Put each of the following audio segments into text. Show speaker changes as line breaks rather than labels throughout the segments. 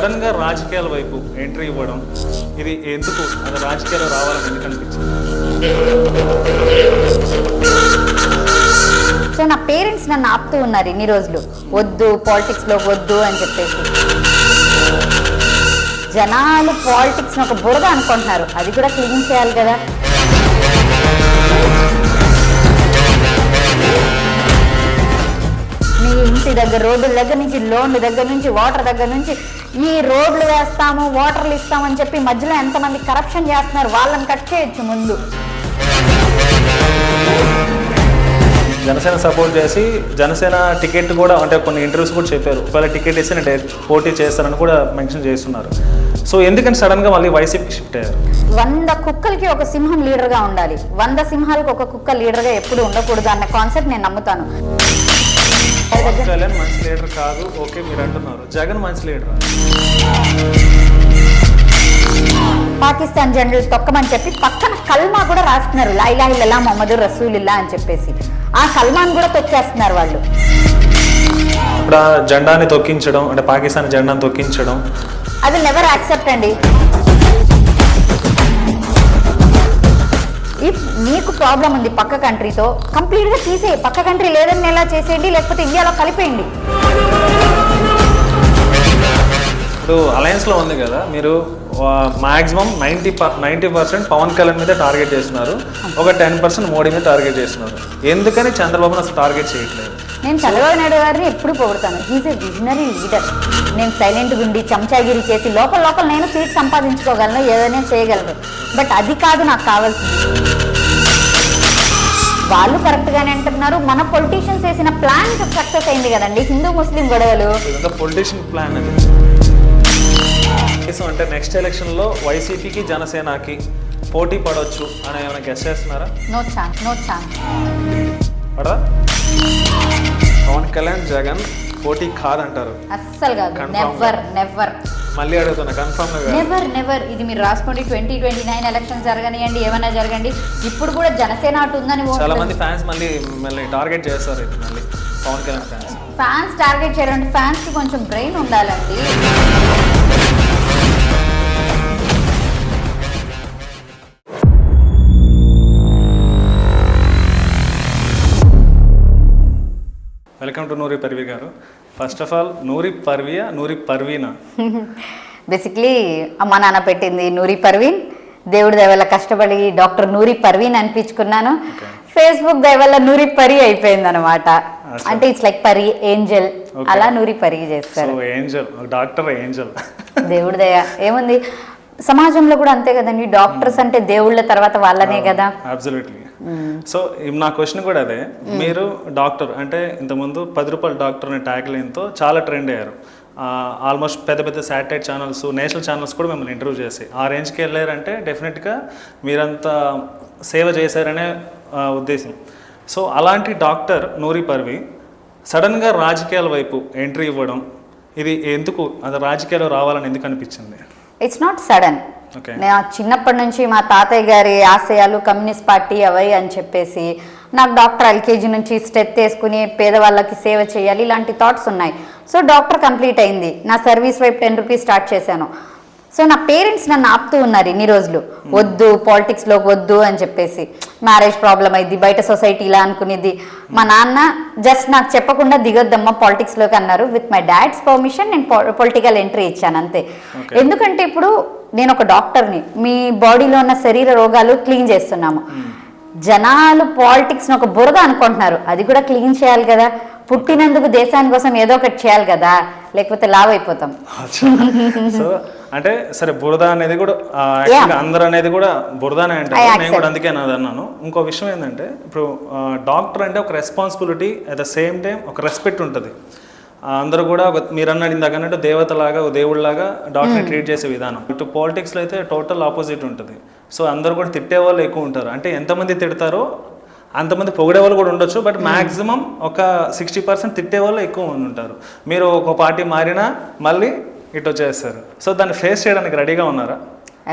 సడన్గా రాజకీయాల వైపు ఎంట్రీ ఇవ్వడం ఇది ఎందుకు అది రాజకీయాలు రావాలని ఎందుకు అనిపించింది?
సో నా పేరెంట్స్ నన్ను ఆపుతూ ఉన్నారు ఇన్ని రోజులు, వద్దు పాలిటిక్స్లో వద్దు అని చెప్పేసి. జనాలు పాలిటిక్స్ని ఒక బురద అనుకుంటున్నారు, అది కూడా క్లీన్ చేయాలి కదా. మీ ఇంటి దగ్గర రోడ్ల దగ్గర నుంచి, లోన్ల దగ్గర నుంచి, వాటర్ దగ్గర నుంచి, ఈ రోడ్లు వేస్తాము వాటర్లు ఇస్తామని చెప్పి మధ్యలో ఎంతమంది కరప్షన్ చేస్తున్నారు, వాళ్ళని కట్ చేయొచ్చు ముందు.
జనసేన సపోర్ట్ చేసి జనసేన టికెట్ కూడా అంటే కొన్ని ఇంటర్వ్యూస్ కూడా చెప్పారు, ఒకవేళ టికెట్ ఇస్తే నేను పోటీ చేస్తానని కూడా మెన్షన్ చేస్తున్నారు. సో ఎందుకని సడన్గా మళ్ళీ వైసీపీకి షిఫ్ట్ అయ్యారు?
100 కుక్కలకి ఒక సింహం లీడర్గా ఉండాలి, 100 సింహాలకు ఒక కుక్క లీడర్గా ఎప్పుడు ఉండకూడదు అన్న కాన్సెప్ట్ నేను నమ్ముతాను.
జగన్ మంచి లీడర్ కాదు, ఓకే మీరు అంటున్నారు, జగన్ మంచి లీడర్.
పాకిస్తాన్ జెండాలు తొక్కమని చెప్పి పక్కన కల్మా కూడా రాస్తున్నారు, లా ఇలాహ ఇల్లల్లాహ్ ముహమ్మదుర్ రసూలుల్లాహ్ అని చెప్పేసి. ఆ కల్మాను కూడా తొక్కేస్తున్నారు వాళ్ళు.
ఇప్పుడు ఆ జెండాని తొక్కించడం అంటే పాకిస్తాన్ జెండాని తొక్కించడం
అది నెవర్ యాక్సెప్ట్ అండి. ఇఫ్ మీకు ప్రాబ్లం ఉంది పక్క కంట్రీతో, కంప్లీట్గా తీసేయి, పక్క కంట్రీ లేదని ఎలా చేసేయండి, లేకపోతే ఇండియాలో కలిపేయండి.
ఇప్పుడు అలయన్స్లో ఉంది కదా, మీరు మాక్సిమం 90% పవన్ కళ్యాణ్ మీద టార్గెట్ చేస్తున్నారు, ఒక 10% మోడీ మీద టార్గెట్ చేస్తున్నారు. ఎందుకని చంద్రబాబును అసలు టార్గెట్ చేయట్లేదు?
నేను చంద్రబాబు నాయుడు గారిని ఎప్పుడు పొగుడతాను, హీజ్ ఏ విజనరీ లీడర్. నేను సైలెంట్గా ఉండి చంచాగిరి చేసి లోపల నేను సీట్ సంపాదించుకోగలను, ఏదైనా చేయగలను. బట్ అది కాదు నాకు కావాల్సింది. వాళ్ళు కరెక్ట్గానే అంటున్నారు, మన పొలిటీషియన్స్ వేసిన ప్లాన్ సక్సెస్ అయింది కదండి, హిందూ ముస్లిం గొడవలు.
పొలిటీషియన్ ప్లాన్ అది. అంటే నెక్స్ట్ ఎలక్షన్లో వైసీపీకి జనసేనకి పోటీ పడవచ్చు అని ఏమైనా గెస్ చేస్తున్నారా?
No chance.
పడదా? పవన్ కళ్యాణ్ జగన్ పోటీ కాదంటారు?
అస్సలు కాదు, నెవర్.
మళ్ళీ అడుగుతున్నా, కన్ఫర్మ్
నెవర్. ఇది మీరు రాసుకోండి, 2029 ఎలక్షన్ జరగనియండి, ఏమైనా జరగండి. ఇప్పుడు కూడా జనసేన అటు ఉందని
చాలా మంది ఫ్యాన్స్ మళ్ళీ టార్గెట్ చేస్తారు. ఇది మళ్ళీ పవన్ కళ్యాణ్
ఫ్యాన్స్ టార్గెట్ చేయాలంటే ఫ్యాన్స్కి కొంచెం బ్రెయిన్ ఉండాలండి.
Welcome to Noori Parvee garu. First of all Noori పర్వీయా, నూరి పర్వీనా?
బేసిక్లీ అమ్మ నాన్న పెట్టింది నూరి పర్వీన్, దేవుడి దయ వల్ల కష్టపడి డాక్టర్ నూరి పర్వీన్ అనిపించుకున్నాను. ఫేస్బుక్ దయ వల్ల నూరి పరి అయిపోయింది అనమాట. అంటే ఇట్స్ లైక్ పరి ఏంజల్, అలా నూరి పరి చేస్తారు.
Angel, doctor Angel.
దేవుడి దయ ఏముంది, సమాజంలో కూడా అంతే కదండి, డాక్టర్స్ అంటే దేవుళ్ళ తర్వాత వాళ్ళనే కదా.
అబ్సల్యూట్లీ. సో నా క్వశ్చన్ కూడా అదే, మీరు డాక్టర్ అంటే ఇంతకుముందు 10 రూపాయల డాక్టర్ అనే ట్యాగ్ లైన్తో చాలా ట్రెండ్ అయ్యారు. ఆల్మోస్ట్ పెద్ద శాటిలైట్ ఛానల్స్, నేషనల్ ఛానల్స్ కూడా మిమ్మల్ని ఇంటర్వ్యూ చేసి ఆ రేంజ్కి వెళ్ళారంటే డెఫినెట్గా మీరంతా సేవ చేశారనే ఉద్దేశం. సో అలాంటి డాక్టర్ నూరి పర్వీ సడన్గా రాజకీయాల వైపు ఎంట్రీ ఇవ్వడం ఇది ఎందుకు, అది రాజకీయాలు రావాలని ఎందుకు అనిపించింది?
It's not sudden. నేను చిన్నప్పటి నుంచి మా తాతయ్య గారి ఆశయాలు కమ్యూనిస్ట్ పార్టీ అవి అని చెప్పేసి నాకు డాక్టర్ ఎల్కేజీ నుంచి స్టెప్ వేసుకుని పేదవాళ్ళకి సేవ చేయాలి, ఇలాంటి థాట్స్ ఉన్నాయి. సో డాక్టర్ కంప్లీట్ అయింది, నా సర్వీస్ వైపు 10 రూపీస్ స్టార్ట్ చేశాను. సో నా పేరెంట్స్ నన్ను ఆపుతూ ఉన్నారు ఇన్ని రోజులు, వద్దు పాలిటిక్స్లో వద్దు అని చెప్పేసి. మ్యారేజ్ ప్రాబ్లం అయింది, బయట సొసైటీ ఇలా అనుకునేది. మా నాన్న జస్ట్ నాకు చెప్పకుండా దిగొద్దమ్మా పాలిటిక్స్లోకి అన్నారు. విత్ మై డాడ్స్ పర్మిషన్ నేను పొలిటికల్ ఎంట్రీ ఇచ్చాను అంతే. ఎందుకంటే ఇప్పుడు నేను ఒక డాక్టర్ని, మీ బాడీలో ఉన్న శరీర రోగాలు క్లీన్ చేస్తున్నాము. జనాలు పాలిటిక్స్ని ఒక బురద అనుకుంటున్నారు, అది కూడా క్లీన్ చేయాలి కదా. పుట్టినందుకు దేశాని కోసం ఏదో ఒకటి చేయాలి కదా, లేకపోతే లావ్ అయిపోతాం.
సో అంటే సరే, బురద అనేది కూడా అందరూ అనేది కూడా బురదనే అంటారు, నేను కూడా అందుకే నాది అన్నాను. ఇంకో విషయం ఏంటంటే, ఇప్పుడు డాక్టర్ అంటే ఒక responsibility, at the same time ఒక రెస్పెక్ట్ ఉంటుంది. అందరూ కూడా మీరు అన్నాడు ఇందాక అన్నట్టు దేవతలాగా, దేవుళ్ళలాగా డాక్టర్ని ట్రీట్ చేసే విధానం. ఇటు పాలిటిక్స్లో అయితే టోటల్ ఆపోజిట్ ఉంటుంది. సో అందరూ కూడా తిట్టే వాళ్ళు ఎక్కువ ఉంటారు. అంటే ఎంతమంది తిడతారో అంతమంది పొగిడే వాళ్ళు కూడా ఉండొచ్చు, బట్ మ్యాక్సిమం ఒక 60% తిట్టే వాళ్ళు ఎక్కువ మంది ఉంటారు. మీరు ఒక పార్టీ మారినా మళ్ళీ ఇటు వచ్చేస్తారు. సో దాన్ని ఫేస్ చేయడానికి రెడీగా ఉన్నారా?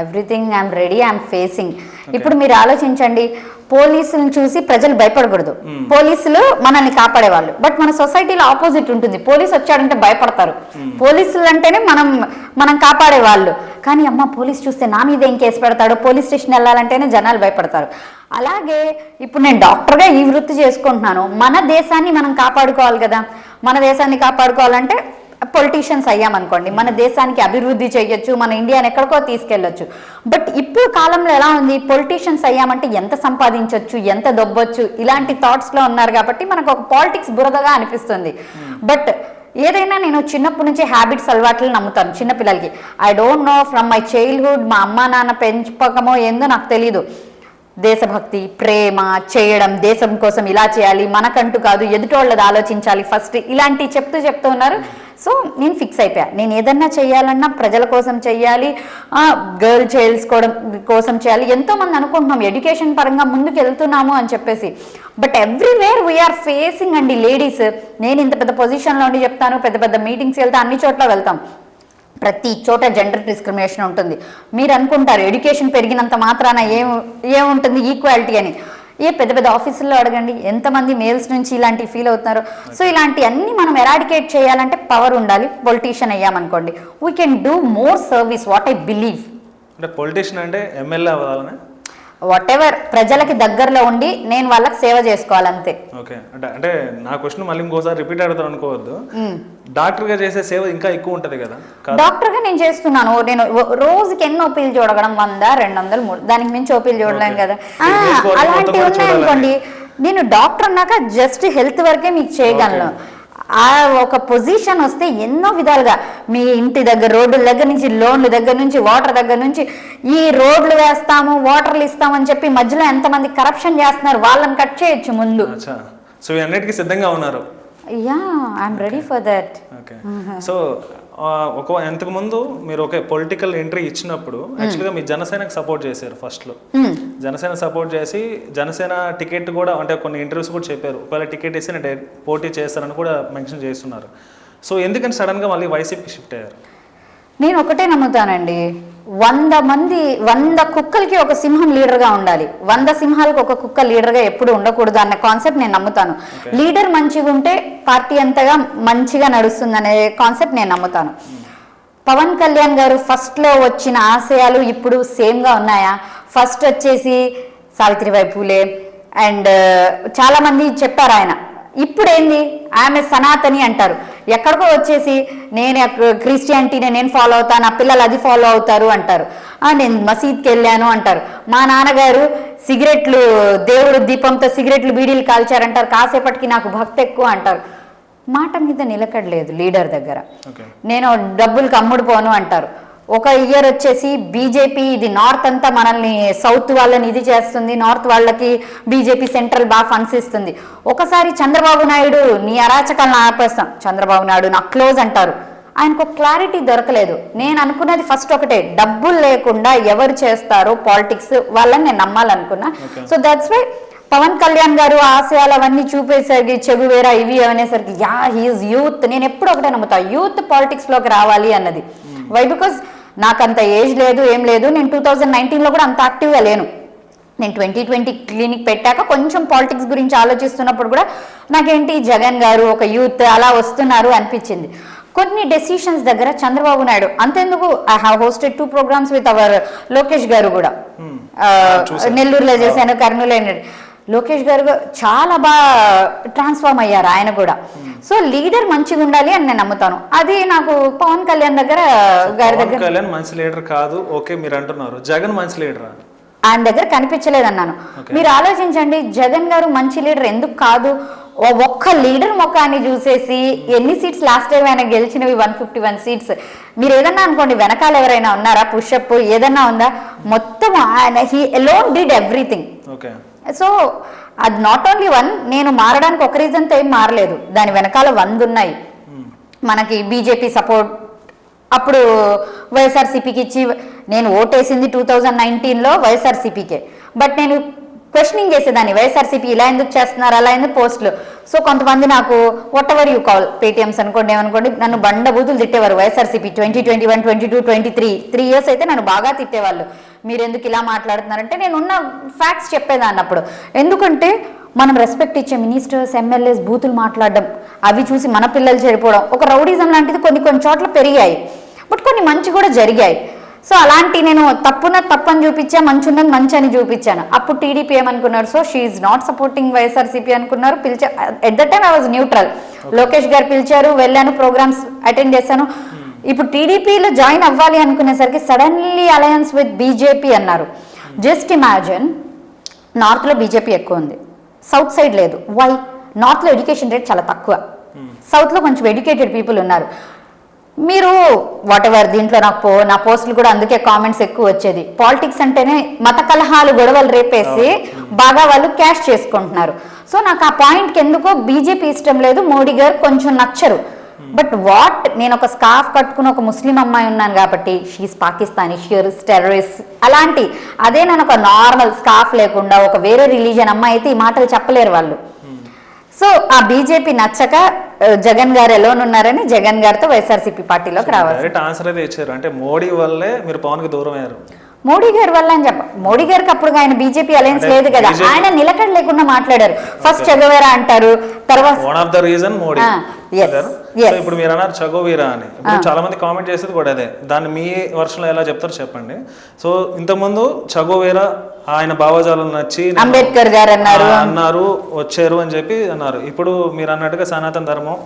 Everything I'm ready, I'm facing. ఇప్పుడు మీరు ఆలోచించండి, పోలీసులను చూసి ప్రజలు భయపడకూడదు, పోలీసులు మనల్ని కాపాడేవాళ్ళు. బట్ మన సొసైటీలో ఆపోజిట్ ఉంటుంది, పోలీసు వచ్చాడంటే భయపడతారు, పోలీసులు అంటేనే మనం కాపాడేవాళ్ళు. కానీ అమ్మ పోలీస్ చూస్తే నా మీద ఏం కేసు పెడతాడు, పోలీస్ స్టేషన్ వెళ్ళాలంటేనే జనాలు భయపడతారు. అలాగే ఇప్పుడు నేను డాక్టర్గా ఈ వృత్తి చేసుకుంటున్నాను, మన దేశాన్ని మనం కాపాడుకోవాలి కదా. మన దేశాన్ని కాపాడుకోవాలంటే పొలిటీషియన్స్ అయ్యామనుకోండి, మన దేశానికి అభివృద్ధి చేయొచ్చు, మన ఇండియాని ఎక్కడికో తీసుకెళ్ళొచ్చు. బట్ ఇప్పుడు కాలంలో ఎలా ఉంది, పొలిటీషియన్స్ అయ్యామంటే ఎంత సంపాదించవచ్చు, ఎంత దొబ్బొచ్చు, ఇలాంటి థాట్స్లో ఉన్నారు. కాబట్టి మనకు ఒక పాలిటిక్స్ బురదగా అనిపిస్తుంది. బట్ ఏదైనా నేను చిన్నప్పటి నుంచి హ్యాబిట్స్, అలవాట్లు నమ్ముతాను చిన్నపిల్లలకి. I don't know from my childhood, మా అమ్మ నాన్న పెంపకమో ఏందో నాకు తెలీదు. దేశభక్తి, ప్రేమ, చేయడం, దేశం కోసం ఇలా చేయాలి, మనకంటూ కాదు ఎదుటోళ్ళది ఆలోచించాలి ఫస్ట్, ఇలాంటి చెప్తూ ఉన్నారు. సో నేను ఫిక్స్ అయిపోయా, నేను ఏదన్నా చేయాలన్నా ప్రజల కోసం చేయాలి, గర్ల్ చైల్డ్స్ కోసం చేయాలి. ఎంతోమంది అనుకుంటున్నాం ఎడ్యుకేషన్ పరంగా ముందుకు వెళ్తున్నాము అని చెప్పేసి, బట్ ఎవ్రీవేర్ వీఆర్ ఫేసింగ్ అండి లేడీస్. నేను ఇంత పెద్ద పొజిషన్లో ఉండి చెప్తాను, పెద్ద పెద్ద మీటింగ్స్ వెళ్తా, అన్ని చోట్ల వెళ్తాం, ప్రతి చోట జెండర్ డిస్క్రిమినేషన్ ఉంటుంది. మీరు అనుకుంటారు ఎడ్యుకేషన్ పెరిగినంత మాత్రాన ఏముంటుంది ఈక్వాలిటీ అని. పెద్ద పెద్ద ఆఫీసుల్లో అడగండి ఎంతమంది మేల్స్ నుంచి ఇలాంటి ఫీల్ అవుతున్నారు. సో ఇలాంటి అన్ని మనం ఎరాడికేట్ చేయాలంటే పవర్ ఉండాలి. పొలిటీషియన్ అయ్యామనుకోండి, we can do more service, what I believe.
అంటే పొలిటీషియన్ అంటే ఎమ్మెల్యే అవ్వాలనే,
వాట్ ఎవర్, ప్రజలకి దగ్గరలో ఉండి నేను వాళ్ళకి సేవ చేసుకోవాలంతే.
ఓకే, అంటే నా క్వశ్చన్ మళ్ళీ ఇంకోసారి రిపీట్ అవుతాను అనుకోవద్దు. డాక్టర్ గా చేసే సేవ ఇంకా ఎక్కువ ఉంటది కదా.
డాక్టర్ గా నేను చేస్తున్నాను, నేను రోజుకి ఎన్ని ఓపీలు చూడగడం, 100, 200, 300, దానికి మించి ఓపీలు చూడలేం కదా. అలాంటివి ఉన్నాయనుకోండి, నేను డాక్టర్ అన్నాక జస్ట్ హెల్త్ వరకే మీకు చేయగలను. ఆ ఒక పొజిషన్ వస్తే ఎన్నో విధాలుగా, మీ ఇంటి దగ్గర రోడ్ల దగ్గర నుంచి, లోన్ల దగ్గర నుంచి, వాటర్ దగ్గర నుంచి, ఈ రోడ్లు వేస్తాము, వాటర్లు ఇస్తామని చెప్పి మధ్యలో ఎంతమంది కరప్షన్ చేస్తున్నారు, వాళ్ళని కట్ చేయొచ్చు ముందు.
సో అన్నిటికీ సిద్ధంగా ఉన్నారు.
Yeah, I'm ready for that.
Okay, so ఎంతకు ముందు మీరు ఒక పొలిటికల్ ఎంట్రీ ఇచ్చినప్పుడు యాక్చువల్గా మీ జనసేనకు సపోర్ట్ చేశారు ఫస్ట్లో. జనసేన సపోర్ట్ చేసి జనసేన టికెట్ కూడా, అంటే కొన్ని ఇంటర్వ్యూస్ కూడా చెప్పారు, ఒకవేళ టికెట్ ఇస్తే నేను పోటీ చేస్తారని కూడా మెన్షన్ చేస్తున్నారు. సో ఎందుకని సడన్గా మళ్ళీ వైసీపీకి షిఫ్ట్ అయ్యారు?
నేను ఒకటే నమ్ముతానండి, 100 కుక్కలకి ఒక సింహం లీడర్గా ఉండాలి, 100 సింహాలకు ఒక కుక్క లీడర్గా ఎప్పుడు ఉండకూడదు అన్న కాన్సెప్ట్ నేను నమ్ముతాను. లీడర్ మంచిగా ఉంటే పార్టీ అంతగా మంచిగా నడుస్తుంది అనే కాన్సెప్ట్ నేను నమ్ముతాను. పవన్ కళ్యాణ్ గారు ఫస్ట్లో వచ్చిన ఆశయాలు ఇప్పుడు సేమ్గా ఉన్నాయా? ఫస్ట్ వచ్చేసి సావిత్రిబాయి పూలే అండ్ చాలామంది చెప్పారు ఆయన. ఇప్పుడు ఏంది, ఆమె సనాతని అంటారు, ఎక్కడికో వచ్చేసి నేను క్రిస్టియానిటీని నేను ఫాలో అవుతాను, నా పిల్లలు అది ఫాలో అవుతారు అంటారు. నేను మసీద్కి వెళ్ళాను అంటారు. మా నాన్నగారు సిగరెట్లు, దేవుడు దీపంతో సిగరెట్లు బీడీలు కాల్చారంటారు, కాసేపటికి నాకు భక్తి ఎక్కువ అంటారు. మాట మీద నిలకడలేదు లీడర్ దగ్గర. నేను డబ్బులకు అమ్ముడు పోను అంటారు. ఒక ఇయర్ వచ్చేసి బీజేపీ ఇది నార్త్ అంతా మనల్ని, సౌత్ వాళ్ళని ఇది చేస్తుంది, నార్త్ వాళ్ళకి బీజేపీ సెంట్రల్ బాగా ఫండ్స్ ఇస్తుంది. ఒకసారి చంద్రబాబు నాయుడు నీ అరాచకాలను ఆపేస్తాం, చంద్రబాబు నాయుడు నాకు క్లోజ్ అంటారు. ఆయనకు క్లారిటీ దొరకలేదు. నేను అనుకున్నది ఫస్ట్ ఒకటే, డబ్బులు లేకుండా ఎవరు చేస్తారో పాలిటిక్స్ వాళ్ళని నేను నమ్మాలనుకున్నా. So that's why Pawan Kalyan garu ఆశయాలు అవన్నీ చూపేసరికి, చెగువేరా ఇవి అనేసరికి, యా హీఈస్ యూత్. నేను ఎప్పుడు ఒకటే నమ్ముతా, యూత్ పాలిటిక్స్లోకి రావాలి అన్నది. వై? బికాజ్ నాకు అంత ఏజ్ లేదు, ఏం లేదు. నేను 2019లో కూడా అంత యాక్టివ్గా లేను. నేను 2020 క్లినిక్ పెట్టాక కొంచెం పాలిటిక్స్ గురించి ఆలోచిస్తున్నప్పుడు కూడా నాకేంటి జగన్ గారు ఒక యూత్ అలా వస్తున్నారు అనిపించింది. కొన్ని డెసిషన్స్ దగ్గర చంద్రబాబు నాయుడు అంతెందుకు, I have hosted 2 programs with our Lokesh garu కూడా, నెల్లూరులో చేశాను, కర్నూలు. లోకేష్ గారు చాలా బాగా ట్రాన్స్ఫార్మ్ అయ్యారు ఆయన కూడా. సో లీడర్ మంచిగా ఉండాలి అని నేను నమ్ముతాను. అది నాకు పవన్ కళ్యాణ్ గారి దగ్గర
మంచి లీడర్ కాదు, ఓకే మీరు అంటున్నారు. జగన్ మంచి లీడర్
ఆయన దగ్గర కనిపించలేదు అన్నాను. మీరు ఆలోచించండి, జగన్ గారు మంచి లీడర్ ఎందుకు కాదు? ఒక్క లీడర్ ముఖాన్ని చూసేసి ఎన్ని సీట్స్ లాస్ట్ టైం ఆయన గెలిచినవి 151 సీట్స్. మీరు ఏదన్నా అనుకోండి, వెనకాల ఎవరైనా ఉన్నారా, పుషప్ ఏదన్నా ఉందా? మొత్తం ఆయన, he alone did everything. So అది నాట్ ఓన్లీ 1, నేను మారడానికి ఒక రీజన్తో ఏం మారలేదు, దాని వెనకాల 100 ఉన్నాయి. మనకి బీజేపీ సపోర్ట్, అప్పుడు వైఎస్ఆర్సీపీకి ఇచ్చి నేను ఓటేసింది 2019లో వైఎస్ఆర్సీపీకే. బట్ నేను క్వశ్చనింగ్ చేసేదాన్ని, వైఎస్ఆర్సీపీ ఇలా ఎందుకు చేస్తున్నారు, అలా ఎందుకు పోస్టులు. సో కొంతమంది నాకు what ever you call, Paytm's అనుకోండి ఏమనుకోండి, నన్ను బండ బూతులు తిట్టేవారు. వైఎస్ఆర్సీపీ 2021, 22, 23 3 years అయితే నన్ను బాగా తిట్టేవాళ్ళు. మీరు ఎందుకు ఇలా మాట్లాడుతున్నారంటే నేను ఉన్న ఫ్యాక్ట్స్ చెప్పేదాన్ని అప్పుడు. ఎందుకంటే మనం రెస్పెక్ట్ ఇచ్చే మినిస్టర్స్, ఎమ్మెల్యేస్ బూతులు మాట్లాడడం, అవి చూసి మన పిల్లలు చెడిపోవడం, ఒక రౌడీజం లాంటిది కొన్ని చోట్ల పెరిగాయి. బట్ కొన్ని మంచి కూడా జరిగాయి. సో అలాంటి నేను తప్పని చూపించా, మంచి ఉన్నది మంచి అని చూపించాను. అప్పుడు టీడీపీ ఏమనుకున్నారు, so she's not supporting YSRCP అనుకున్నారు. పిలిచారు, at the time I was neutral. Lokesh garu పిలిచారు, వెళ్ళాను, ప్రోగ్రామ్స్ అటెండ్ చేశాను. ఇప్పుడు టీడీపీలో జాయిన్ అవ్వాలి అనుకునేసరికి సడన్లీ అలయన్స్ విత్ బీజేపీ అన్నారు. జస్ట్ ఇమాజిన్, నార్త్లో బీజేపీ ఎక్కువ ఉంది, సౌత్ సైడ్ లేదు. వై? నార్త్లో ఎడ్యుకేషన్ రేట్ చాలా తక్కువ, సౌత్లో కొంచెం ఎడ్యుకేటెడ్ పీపుల్ ఉన్నారు. మీరు వాట్ ఎవర్ దీంట్లో నా పోస్టులు కూడా అందుకే కామెంట్స్ ఎక్కువ వచ్చేది. పాలిటిక్స్ అంటేనే మత కలహాలు, గొడవలు రేపేసి బాగా వాళ్ళు క్యాష్ చేసుకుంటున్నారు. సో నాకు ఆ పాయింట్కి ఎందుకో బీజేపీ ఇష్టం లేదు, మోడీ గారు కొంచెం నచ్చరు. బట్ నేను ఒక స్కార్ఫ్ కట్టుకుని ఒక ముస్లిం అమ్మాయి ఉన్నాను కాబట్టి షీఈస్ పాకిస్తానీ, షీఈస్ టెర్రరిస్ట్ అలాంటి. అదే నేను ఒక నార్మల్ స్కార్ఫ్ లేకుండా ఒక వేరే రిలీజియన్ అమ్మాయి అయితే ఈ మాటలు చెప్పలేరు వాళ్ళు. సో ఆ బీజేపీ నచ్చక జగన్ గారు ఎలోన్ ఉన్నారని జగన్ గారితో వైఎస్ఆర్సీపీ పార్టీలోకి రావాలి.
ఆన్సర్ అయితే ఇచ్చారు, అంటే మోడీ వల్లే మీరు పవన్ కి దూరం అయ్యారు.
మోడీ గారి వల్ల అని మోడీ గారికి అప్పుడు ఆయన బీజేపీ అలయన్స్ లేదు కదా, ఆయన నిలకడ లేకుండా మాట్లాడారు. ఫస్ట్ చగోవేరా అంటారు, తర్వాత
one of the reason Modi. ఇప్పుడు మీరు అన్నారు చగోవీరా అని, ఇప్పుడు చాలా మంది కామెంట్ చేసేది కూడా అదే. దాన్ని మీ వర్షంలో ఎలా చెప్తారు చెప్పండి. సో ఇంతకుముందు చగోవీరా ఆయన భావజాలం నచ్చి
అంబేద్కర్ గారు
అన్నారు, వచ్చారు అని చెప్పి అన్నారు. ఇప్పుడు మీరు అన్నట్టుగా సనాతన ధర్మం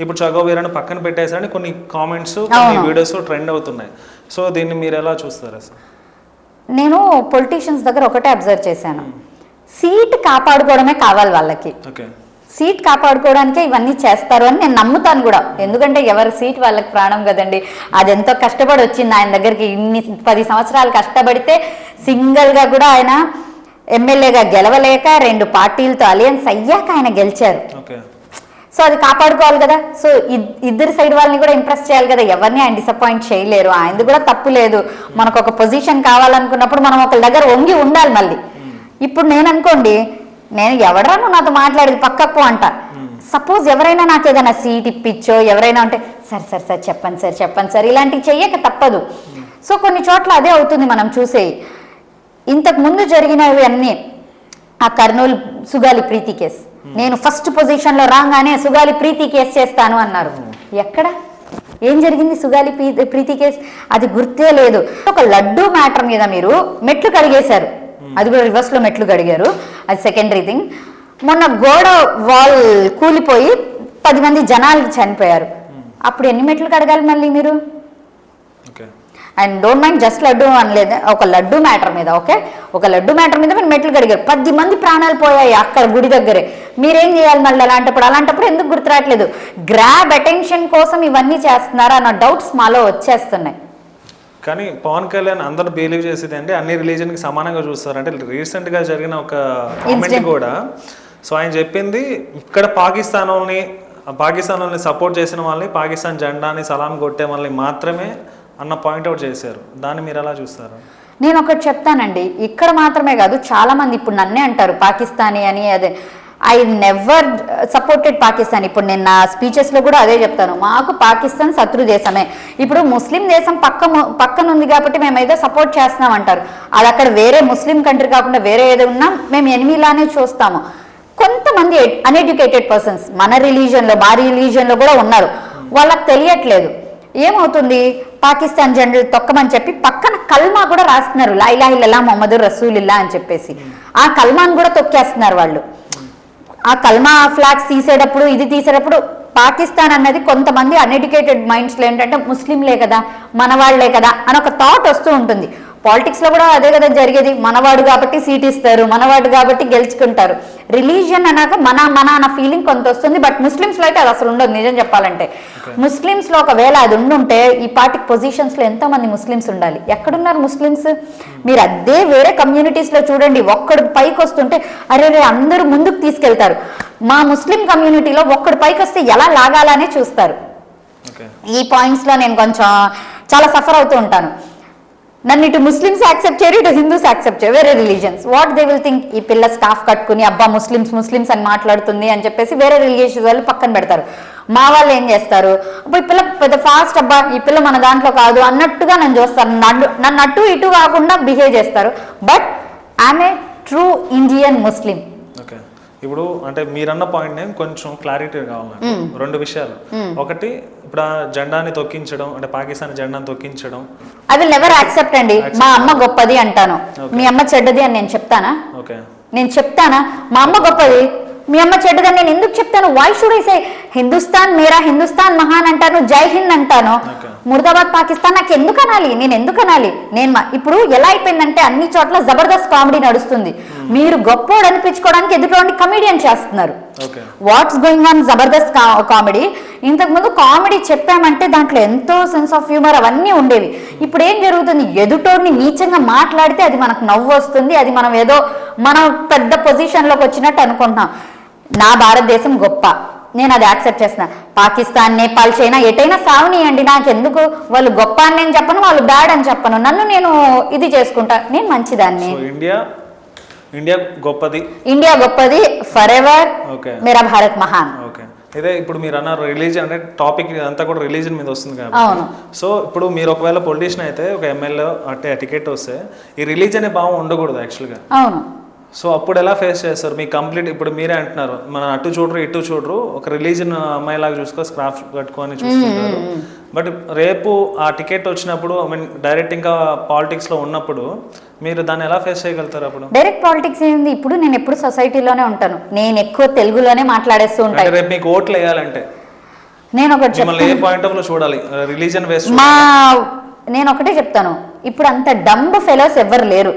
ఇప్పుడు చగోవీరాని పక్కన పెట్టేసరికి కొన్ని కామెంట్స్, కొన్ని వీడియోస్ ట్రెండ్ అవుతున్నాయి. సో దీన్ని మీరు ఎలా చూస్తారు అసలు?
నేను పొలిటీషియన్స్ దగ్గర ఒకటే అబ్జర్వ్ చేశాను, సీట్ కాపాడుకోవడమే కావాలి వాళ్ళకి. సీట్ కాపాడుకోవడానికే ఇవన్నీ చేస్తారు అని నేను నమ్ముతాను కూడా. ఎందుకంటే ఎవరి సీట్ వాళ్ళకి ప్రాణం కదండి. అది ఎంతో కష్టపడి వచ్చింది ఆయన దగ్గరికి, ఇన్ని 10 సంవత్సరాలు కష్టపడితే సింగిల్గా కూడా ఆయన ఎమ్మెల్యేగా గెలవలేక 2 పార్టీలతో అలయన్స్ అయ్యాక ఆయన గెలిచారు. సో అది కాపాడుకోవాలి కదా. సో ఇద్దరు సైడ్ వాళ్ళని కూడా ఇంప్రెస్ చేయాలి కదా, ఎవరిని ఆయన డిసప్పాయింట్ చేయలేరు. ఆయనది కూడా తప్పు లేదు. మనకు ఒక పొజిషన్ కావాలనుకున్నప్పుడు మనం ఒకరి దగ్గర వంగి ఉండాలి. మళ్ళీ ఇప్పుడు నేను అనుకోండి, నేను ఎవడరా నువ్వు నాతో మాట్లాడేది పక్కకు అంట. సపోజ్ ఎవరైనా నాకు ఏదైనా సీట్ ఇప్పించో ఎవరైనా అంటే సార్ చెప్పండి సార్ ఇలాంటివి చెయ్యక తప్పదు. సో కొన్ని చోట్ల అదే అవుతుంది మనం చూసేయి. ఇంతకు ముందు జరిగినవి అన్నీ, ఆ కర్నూలు సుగాలి ప్రీతి కేసు, నేను ఫస్ట్ పొజిషన్లో రాగానే సుగాలి ప్రీతి కేసు చేస్తాను అన్నారు. ఎక్కడ ఏం జరిగింది సుగాలి ప్రీతి కేసు? అది గుర్తే లేదు. ఒక లడ్డూ మ్యాటర్ మీద మీరు మెట్లు కడిగేశారు, అది కూడా రివర్స్లో మెట్లు కడిగారు, అది సెకండరీ థింగ్. మొన్న గోడ వాల్ కూలిపోయి 10 మంది జనాలు చనిపోయారు. అప్పుడు ఎన్ని మెట్లు కడగాలి మళ్ళీ మీరు? And don't mind just laddu అనలేదు, ఒక లడ్డు మ్యాటర్ మీద. ఓకే, ఒక లడ్డు మ్యాటర్ మీద మీరు మెట్లు కడిగారు, 10 మంది ప్రాణాలు పోయాయి అక్కడ గుడి దగ్గరే. మీరేం చేయాలి మళ్ళీ అలాంటప్పుడు ఎందుకు గుర్తురావట్లేదు? గ్రాబ్ అటెన్షన్ కోసం ఇవన్నీ చేస్తున్నారా అన్న డౌట్స్ మాలో వచ్చేస్తున్నాయి.
కానీ పవన్ కళ్యాణ్ అందరూ బిలీవ్ చేసేది అంటే అన్ని రిలీజన్కి సమానంగా చూస్తారు. అంటే రీసెంట్గా జరిగిన ఒక కామెంట్ కూడా, సో ఆయన చెప్పింది ఇక్కడ పాకిస్తాన్ సపోర్ట్ చేసిన వాళ్ళని, పాకిస్తాన్ జెండాని సలాం కొట్టే వాళ్ళని మాత్రమే అన్న పాయింట్అవుట్ చేశారు. దాన్ని మీరు ఎలా చూస్తారు?
నేను ఒకటి చెప్తానండి, ఇక్కడ మాత్రమే కాదు, చాలా మంది ఇప్పుడు నన్నే అంటారు పాకిస్తానీ అని. అదే ఐ నెవర్ సపోర్టెడ్ పాకిస్తాన్. ఇప్పుడు నేను నా స్పీచెస్లో కూడా అదే చెప్తాను, మాకు పాకిస్తాన్ శత్రు దేశమే. ఇప్పుడు ముస్లిం దేశం పక్కన ఉంది కాబట్టి మేము ఏదో సపోర్ట్ చేస్తున్నాం అంటారు. అది అక్కడ వేరే ముస్లిం కంట్రీ కాకుండా వేరే ఏదో ఉన్నా మేము ఎనిమిలానే చూస్తాము. కొంతమంది అన్ఎడ్యుకేటెడ్ పర్సన్స్ మన రిలీజియన్లో, మా రిలీజియన్లో కూడా ఉన్నారు, వాళ్ళకి తెలియట్లేదు. ఏమవుతుంది, పాకిస్తాన్ జెండా తొక్కమని చెప్పి పక్కన కల్మా కూడా రాస్తున్నారు, లా ఇలాహ ఇల్లల్లాహ్ ముహమ్మదుర్ రసూలుల్లాహ్ అని చెప్పేసి. ఆ కల్మాను కూడా తొక్కేస్తున్నారు వాళ్ళు. ఆ కల్మా ఫ్లాగ్స్ తీసేటప్పుడు, ఇది తీసేటప్పుడు పాకిస్తాన్ అన్నది కొంతమంది అన్ఎడ్యుకేటెడ్ మైండ్స్లో ఏంటంటే ముస్లింలే కదా, మనవాళ్లే కదా అని ఒక థాట్ వస్తూ ఉంటుంది. పాలిటిక్స్లో కూడా అదే కదా జరిగేది, మనవాడు కాబట్టి సీట్ ఇస్తారు, మనవాడు కాబట్టి గెలుచుకుంటారు. రిలీజియన్ అన్నాక మన అన్న ఫీలింగ్ కొంత వస్తుంది. బట్ ముస్లిమ్స్లో అయితే అది అసలు ఉండదు. నిజం చెప్పాలంటే ముస్లిమ్స్లో ఒకవేళ అది ఉండుంటే ఈ పార్టీ పొజిషన్స్లో ఎంతోమంది ముస్లిమ్స్ ఉండాలి. ఎక్కడున్నారు ముస్లిమ్స్? మీరు అదే వేరే కమ్యూనిటీస్లో చూడండి, ఒక్కడు పైకి వస్తుంటే అరే అందరూ ముందుకు తీసుకెళ్తారు. మా ముస్లిం కమ్యూనిటీలో ఒక్కడు పైకి వస్తే ఎలా లాగాలనే చూస్తారు. ఈ పాయింట్స్లో నేను కొంచెం చాలా సఫర్ అవుతూ ఉంటాను. నన్ను ఇటు ముస్లిమ్స్ యాక్సెప్ట్ చేయరు, ఇటు హిందూస్ యాక్సెప్ట్ చేయరు, వేరే religions. What they will think, ఈ పిల్ల స్కార్ఫ్ కట్టుకుని అబ్బా ముస్లిమ్స్ అని మాట్లాడుతుంది అని చెప్పేసి వేరే రిలీజియస్ వాళ్ళు పక్కన పెడతారు. మా వాళ్ళు ఏం చేస్తారు, అబ్బా ఈ పిల్ల పెద్ద ఫాస్ట్, అబ్బా ఈ పిల్ల మన దాంట్లో కాదు అన్నట్టుగా నన్ను చూస్తారు. నన్ను అటు ఇటు కాకుండా బిహేవ్ చేస్తారు. But I'm a true Indian Muslim.
Okay, ఇప్పుడు అంటే మీరన్న పాయింట్ నేను కొంచెం క్లారిటీ కావాలి నాకు. రెండు విషయాలు. ఒకటి, ఇప్పుడు ఆ జెండాని తొక్కించడం, అంటే పాకిస్తాన్ జెండాని తొక్కించడం,
ఐ విల్ నెవర్ యాక్సెప్ట్ అండి. మా అమ్మ గొప్పది అంటాను, మీ అమ్మ చెడ్డది అని నేను చెప్తానా?
ఓకే,
నేను చెప్తానా? మా అమ్మ గొప్పది, మీ అమ్మ చెడ్డదని నేను ఎందుకు చెప్తాను? Why should I say Hindustan మేరా, హిందుస్థాన్ మహాన్ అంటాను, జై హింద్ అంటాను, ముర్దాబాద్ పాకిస్తాన్ నాకు ఎందుకు అనాలి? నేను ఎందుకు అనాలి? ఇప్పుడు ఎలా అయిపోయిందంటే అన్ని చోట్ల జబర్దస్త్ కామెడీ నడుస్తుంది. మీరు గొప్పోడు అనిపించుకోవడానికి ఎదుటి కమెడియన్ చేస్తున్నారు. What's going on Jabardasth comedy. ఇంతకు ముందు కామెడీ చెప్పామంటే దాంట్లో ఎంతో సెన్స్ ఆఫ్ హ్యూమర్ అవన్నీ ఉండేవి. ఇప్పుడు ఏం జరుగుతుంది, ఎదుటోడిని నీచంగా మాట్లాడితే అది మనకు నవ్వు వస్తుంది, అది మనం పెద్ద పొజిషన్లోకి వచ్చినట్టు అనుకుంటున్నాం. నా భారతదేశం గొప్ప, నేను అది యాక్సెప్ట్ చేస్తున్నా. పాకిస్తాన్, నేపాల్, చైనా ఎటైనా సావనీయండి, నాకెందుకు? వాళ్ళు గొప్ప అని నేను చెప్పను, వాళ్ళు బ్యాడ్ అని చెప్పను, నన్ను నేను ఇది చేసుకుంటా, నేను మంచిదాన్ని.
ఇండియా గొప్పది,
ఇండియా గొప్పది, ఫర్ ఎవర్ మేరా భారత్ మహాన్.
ఓకే, ఇదే ఇప్పుడు మీరు అన్న రిలీజియన్ అంటే టాపిక్ అంతా కూడా రిలీజియన్ మీద వస్తుంది కాబట్టి. సో ఇప్పుడు మీరు ఒకవేళ పొలిటీషియన్ అయితే, ఒక ఎమ్మెల్యే అంటే టికెట్ వస్తే ఈ రిలీజియన్ అనే భావం ఉండకూడదు యాక్చువల్గా.
అవును.
సో అప్పుడు ఎలా ఫేస్ చేస్తారు? మీ కంప్లీట్ ఇప్పుడు మీరే అంటున్నారు, మన అటు చూడరు ఇటు చూడరు, ఒక రిలీజన్ అమ్మాయిలాగా చూసుకో, స్క్రాఫ్ కట్టుకొని చూస్తుంటారు. బట్ రేపు ఆ టికెట్ వచ్చినప్పుడు, ఐ మీన్ డైరెక్ట్ ఇంకా పాలిటిక్స్లో ఉన్నప్పుడు మీరు దాన్ని ఎలా ఫేస్ చేయగలుగుతారు? అప్పుడు
డైరెక్ట్ పాలిటిక్స్ ఏంది? ఇప్పుడు నేను ఎప్పుడు సొసైటీలోనే ఉంటాను, నేను ఎక్కువ తెలుగులోనే మాట్లాడేస్తూ ఉంటాను.
రేపు మీకు ఓట్లు వేయాలంటే
నేను ఒకటి
ఏ పాయింట్ ఆఫ్ లో చూడాలి? రిలీజన్ వేస్
నేను ఒకటే చెప్తాను, ఇప్పుడు అంత డంబ్ ఫెలోస్ ఎవరు లేరు,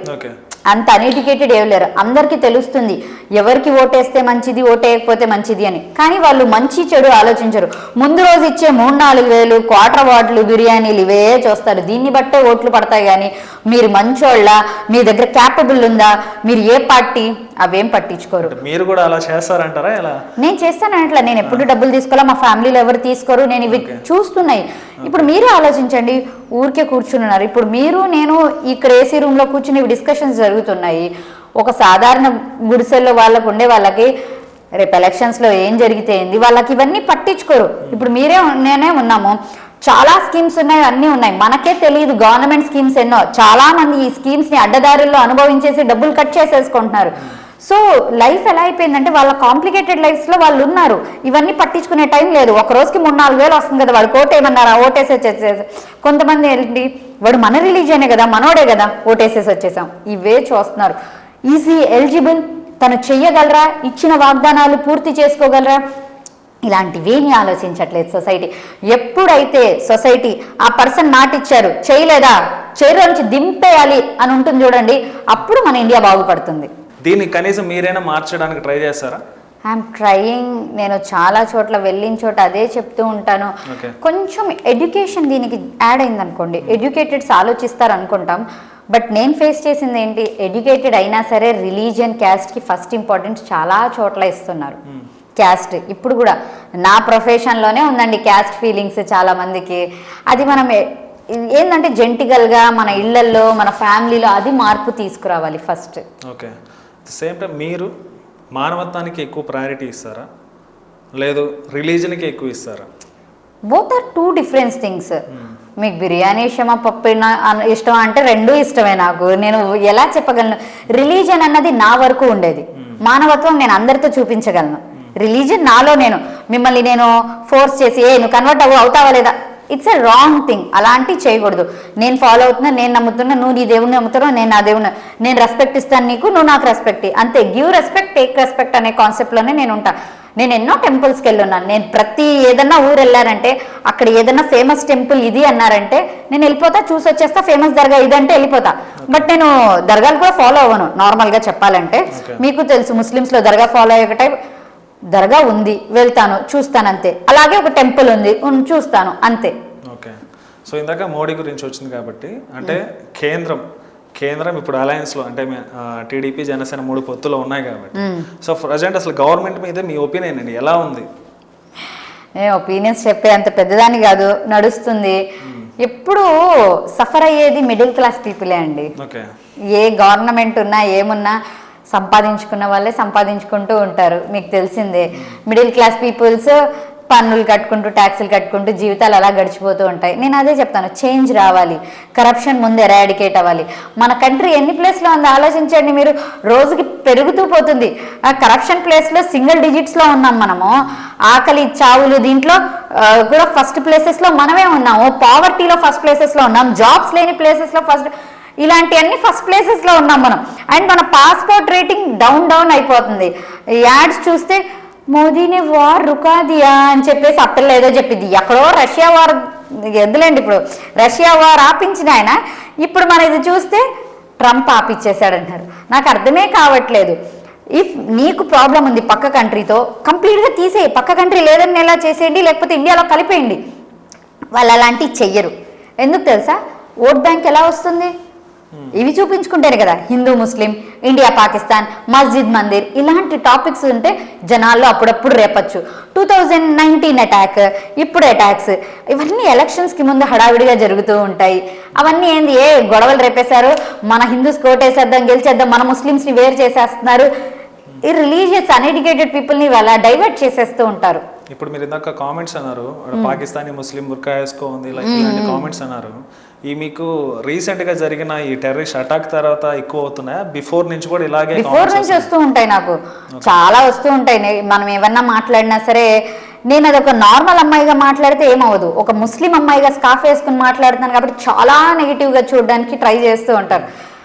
అంత అన్ఎడ్యుకేటెడ్ ఏం లేరు. అందరికీ తెలుస్తుంది ఎవరికి ఓటేస్తే మంచిది, ఓటేయకపోతే మంచిది అని. కానీ వాళ్ళు మంచి చెడు ఆలోచించరు. ముందు రోజు ఇచ్చే 3-4 వేలు క్వార్టర్ వార్డులు, బిర్యానీలు ఇవే చూస్తారు. దీన్ని బట్టే ఓట్లు పడతాయి. కానీ మీరు మంచోళ్ళ, మీ దగ్గర క్యాపబుల్ ఉందా, మీరు ఏ పార్టీ, అవేం పట్టించుకోరు.
మీరు కూడా అలా చేస్తారంటారా? ఎలా?
నేను చేస్తాను అట్లా. నేను ఎప్పుడు డబ్బులు తీసుకోవాలా, మా ఫ్యామిలీలో ఎవరు తీసుకోరు, నేను ఇవి చూస్తున్నాయి. ఇప్పుడు మీరే ఆలోచించండి, ఊరికే కూర్చున్నారు. ఇప్పుడు మీరు నేను ఇక్కడ ఏసీ రూమ్లో కూర్చుని ఇవి డిస్కషన్స్ జరుగుతున్నాయి. ఒక సాధారణ గుడిసెల్లో వాళ్ళకు ఉండే వాళ్ళకి రేపు ఎలక్షన్స్లో ఏం జరిగితే ఏంది, వాళ్ళకి ఇవన్నీ పట్టించుకోరు. ఇప్పుడు నేనే ఉన్నాము, చాలా స్కీమ్స్ ఉన్నాయి, అన్నీ ఉన్నాయి, మనకే తెలియదు గవర్నమెంట్ స్కీమ్స్ ఎన్నో. చాలా మంది ఈ స్కీమ్స్ని అడ్డదారుల్లో అనుభవించేసి డబ్బులు కట్ చేసేసుకుంటున్నారు. సో లైఫ్ ఎలా అయిపోయిందంటే వాళ్ళ కాంప్లికేటెడ్ లైఫ్స్లో వాళ్ళు ఉన్నారు, ఇవన్నీ పట్టించుకునే టైం లేదు. ఒక రోజుకి 3-4 వేలు వస్తుంది కదా, వాడు ఓటేయమన్నారా, ఓటేసేసి. కొంతమంది ఏంటి, వాడు మన రిలీజియనే కదా, మనోడే కదా, ఓటేసేసి వచ్చేసాం, ఇవే చూస్తున్నారు. ఈజీ ఎలిజిబుల్, తను చెయ్యగలరా, ఇచ్చిన వాగ్దానాలు పూర్తి చేసుకోగలరా, ఇలాంటివేమీ ఆలోచించట్లేదు సొసైటీ. ఎప్పుడైతే సొసైటీ ఆ పర్సన్ మాట ఇచ్చారు, చేయలేదా, చైర్లో నుంచి దింపేయాలి అని ఉంటుంది చూడండి, అప్పుడు మన ఇండియా బాగుపడుతుంది.
దీన్ని కనీసం మీరైనా మార్చడానికి ట్రై చేస్తారా?
I'm trying. నేను చాలా చోట్ల వెళ్ళిన చోట అదే చెప్తూ ఉంటాను. కొంచెం ఎడ్యుకేషన్ దీనికి యాడ్ అయింది అనుకోండి, ఎడ్యుకేటెడ్స్ ఆలోచిస్తారు అనుకుంటాం. బట్ నేను ఫేస్ చేసింది ఏంటి, ఎడ్యుకేటెడ్ అయినా సరే రిలీజియన్, క్యాస్ట్కి ఫస్ట్ ఇంపార్టెన్స్ చాలా చోట్ల ఇస్తున్నారు. క్యాస్ట్ ఇప్పుడు కూడా నా ప్రొఫెషన్లోనే ఉందండి క్యాస్ట్ ఫీలింగ్స్ చాలా మందికి. అది మనం ఏంటంటే జెంటికల్గా మన ఇళ్లల్లో, మన ఫ్యామిలీలో అది మార్పు తీసుకురావాలి ఫస్ట్.
ఓకే, సేమ్ టైం మీరు మానవత్వానికి ఎక్కువ ప్రయారిటీ ఇస్తారా, లేదు రిలీజన్కి ఎక్కువ ఇస్తారా?
Both are two different things. మీకు బిర్యానీ ఇష్టమా, పప్పు ఇష్టమా అంటే రెండూ ఇష్టమే నాకు. నేను ఎలా చెప్పగలను, రిలీజన్ అన్నది నా వరకు ఉండేది, మానవత్వం నేను అందరితో చూపించగలను. రిలీజన్ నాలో, మిమ్మల్ని నేను ఫోర్స్ చేసి నువ్వు కన్వర్ట్ అవుతావా లేదా, ఇట్స్ ఎ రాంగ్ థింగ్. అలాంటివి చేయకూడదు. నేను ఫాలో అవుతున్నా, నేను నమ్ముతున్నా, నువ్వు నీ దేవుడిని నమ్ముతున్నావు, నేను నా దేవుడిని, నేను రెస్పెక్ట్ ఇస్తాను నీకు, నువ్వు నాకు రెస్పెక్ట్ అంతే. గివ్ రెస్పెక్ట్, టేక్ రెస్పెక్ట్ అనే కాన్సెప్ట్లోనే నేను ఉంటా. నేను ఎన్నో టెంపుల్స్కి వెళ్ళున్నాను. నేను ఏదన్నా ఊరు వెళ్ళారంటే అక్కడ ఏదన్నా ఫేమస్ టెంపుల్ ఇది అన్నారంటే నేను వెళ్ళిపోతా, చూసి వచ్చేస్తా. ఫేమస్ దర్గా ఇదంటే వెళ్ళిపోతా. బట్ నేను దర్గాలు కూడా ఫాలో అవ్వను నార్మల్గా చెప్పాలంటే. మీకు తెలుసు ముస్లిమ్స్లో దర్గా ఫాలో అయ్యే టైప్ దర్గా ఉంది, వెళ్తాను, చూస్తాను అంతే. అలాగే ఒక టెంపుల్ ఉంది, చూస్తాను అంతే.
ఓకే, సో ఇందాక మోడీ గురించి వచ్చింది కాబట్టి, అంటే కేంద్రం ఇప్పుడు అలయన్స్లో అంటే టీడీపీ, జనసేన 3 పొత్తులు ఉన్నాయి కాబట్టి, సో ప్రజెంట్ అసలు గవర్నమెంట్ మీద మీ ఒపీనియన్ అండి ఎలా ఉంది?
నేను ఒపీనియన్స్ చెప్పే అంత పెద్దదాన్ని కాదు, నడుస్తుంది. ఎప్పుడు సఫర్ అయ్యేది మిడిల్ క్లాస్ పీపులే అండి.
ఓకే.
ఏ గవర్నమెంట్ ఉన్నా ఏమున్నా సంపాదించుకున్న వాళ్ళే సంపాదించుకుంటూ ఉంటారు, మీకు తెలిసిందే. మిడిల్ క్లాస్ పీపుల్స్ పన్నులు కట్టుకుంటూ ట్యాక్సులు కట్టుకుంటూ జీవితాలు అలా గడిచిపోతూ ఉంటాయి. నేను అదే చెప్తాను, చేంజ్ రావాలి, కరప్షన్ ముందు ఎరాడికేట్ అవ్వాలి. మన కంట్రీ ఎన్ని ప్లేస్లో ఉంది ఆలోచించండి మీరు, రోజుకి పెరుగుతూ పోతుంది. ఆ కరప్షన్ ప్లేస్లో సింగిల్ డిజిట్స్లో ఉన్నాం మనము. ఆకలి చావులు దీంట్లో కూడా ఫస్ట్ ప్లేసెస్లో మనమే ఉన్నాము. పావర్టీలో ఫస్ట్ ప్లేసెస్లో ఉన్నాం, జాబ్స్ లేని ప్లేసెస్లో ఫస్ట్, ఇలాంటివన్నీ ఫస్ట్ ప్లేసెస్లో ఉన్నాం మనం. అండ్ మన పాస్పోర్ట్ రేటింగ్ డౌన్ అయిపోతుంది. యాడ్స్ చూస్తే మోదీనే వార్ రుకా దియా అని చెప్పేసి అప్పట్లో ఏదో చెప్పింది. ఎక్కడో రష్యా వార్ ఎద్దులేండి, ఇప్పుడు రష్యా వార్ ఆపించిన ఆయన ఇప్పుడు మన ఇది చూస్తే ట్రంప్ ఆపిచ్చేసాడంటారు. నాకు అర్థమే కావట్లేదు. ఇఫ్ నీకు ప్రాబ్లం ఉంది పక్క కంట్రీతో, కంప్లీట్గా తీసేయి, పక్క కంట్రీ లేదని ఎలా చేసేయండి, లేకపోతే ఇండియాలో కలిపేయండి. వాళ్ళు అలాంటివి చెయ్యరు. ఎందుకు తెలుసా? ఓట్ బ్యాంక్ ఎలా వస్తుంది? ఇవి చూపించుకుంటేనే కదా. హిందూ ముస్లిం, ఇండియా పాకిస్తాన్, మస్జిద్ మందిర్, ఇలాంటి టాపిక్స్ ఉంటే జనాల్లో అప్పుడప్పుడు రేపచ్చు. 2019 అటాక్, ఇప్పుడు అటాక్స్, ఇవన్నీ ఎలక్షన్స్కి ముందు హడావిడిగా జరుగుతూ ఉంటాయి. అవన్నీ ఏంది, ఏ గొడవలు రేపేశారు, మన హిందూస్ కోటేసేద్దాం గెలిచేద్దాం, మన ముస్లిమ్స్ని వేరు చేసేస్తున్నారు. ఈ రిలీజియస్ అన్ఎడ్యుకేటెడ్ పీపుల్ని అలా డైవర్ట్ చేసేస్తూ ఉంటారు.
ఇప్పుడు మీరు ఇందాక కామెంట్స్ అన్నారు, పాకిస్తానీ ముస్లిం బుర్కా వేసుకో ఉంది, ఇలాంటి కామెంట్స్ అన్నారు. ఈ మీకు రీసెంట్ గా జరిగిన ఈ టెర్రరిస్ట్ అటాక్ తర్వాత ఎక్కువ అవుతున్నాయా? బిఫోర్ నుంచి కూడా ఇలాగే?
బిఫోర్ నుంచి వస్తూ ఉంటాయి, నాకు చాలా వస్తూ ఉంటాయి. మనం ఏమన్నా మాట్లాడినా సరే, నేను అది ఒక నార్మల్ అమ్మాయిగా మాట్లాడితే ఏమవ్వదు, ఒక ముస్లిం అమ్మాయిగా స్కార్ఫ్ వేసుకుని మాట్లాడుతున్నాను కాబట్టి చాలా నెగిటివ్గా చూడడానికి ట్రై చేస్తూ ఉంటారు.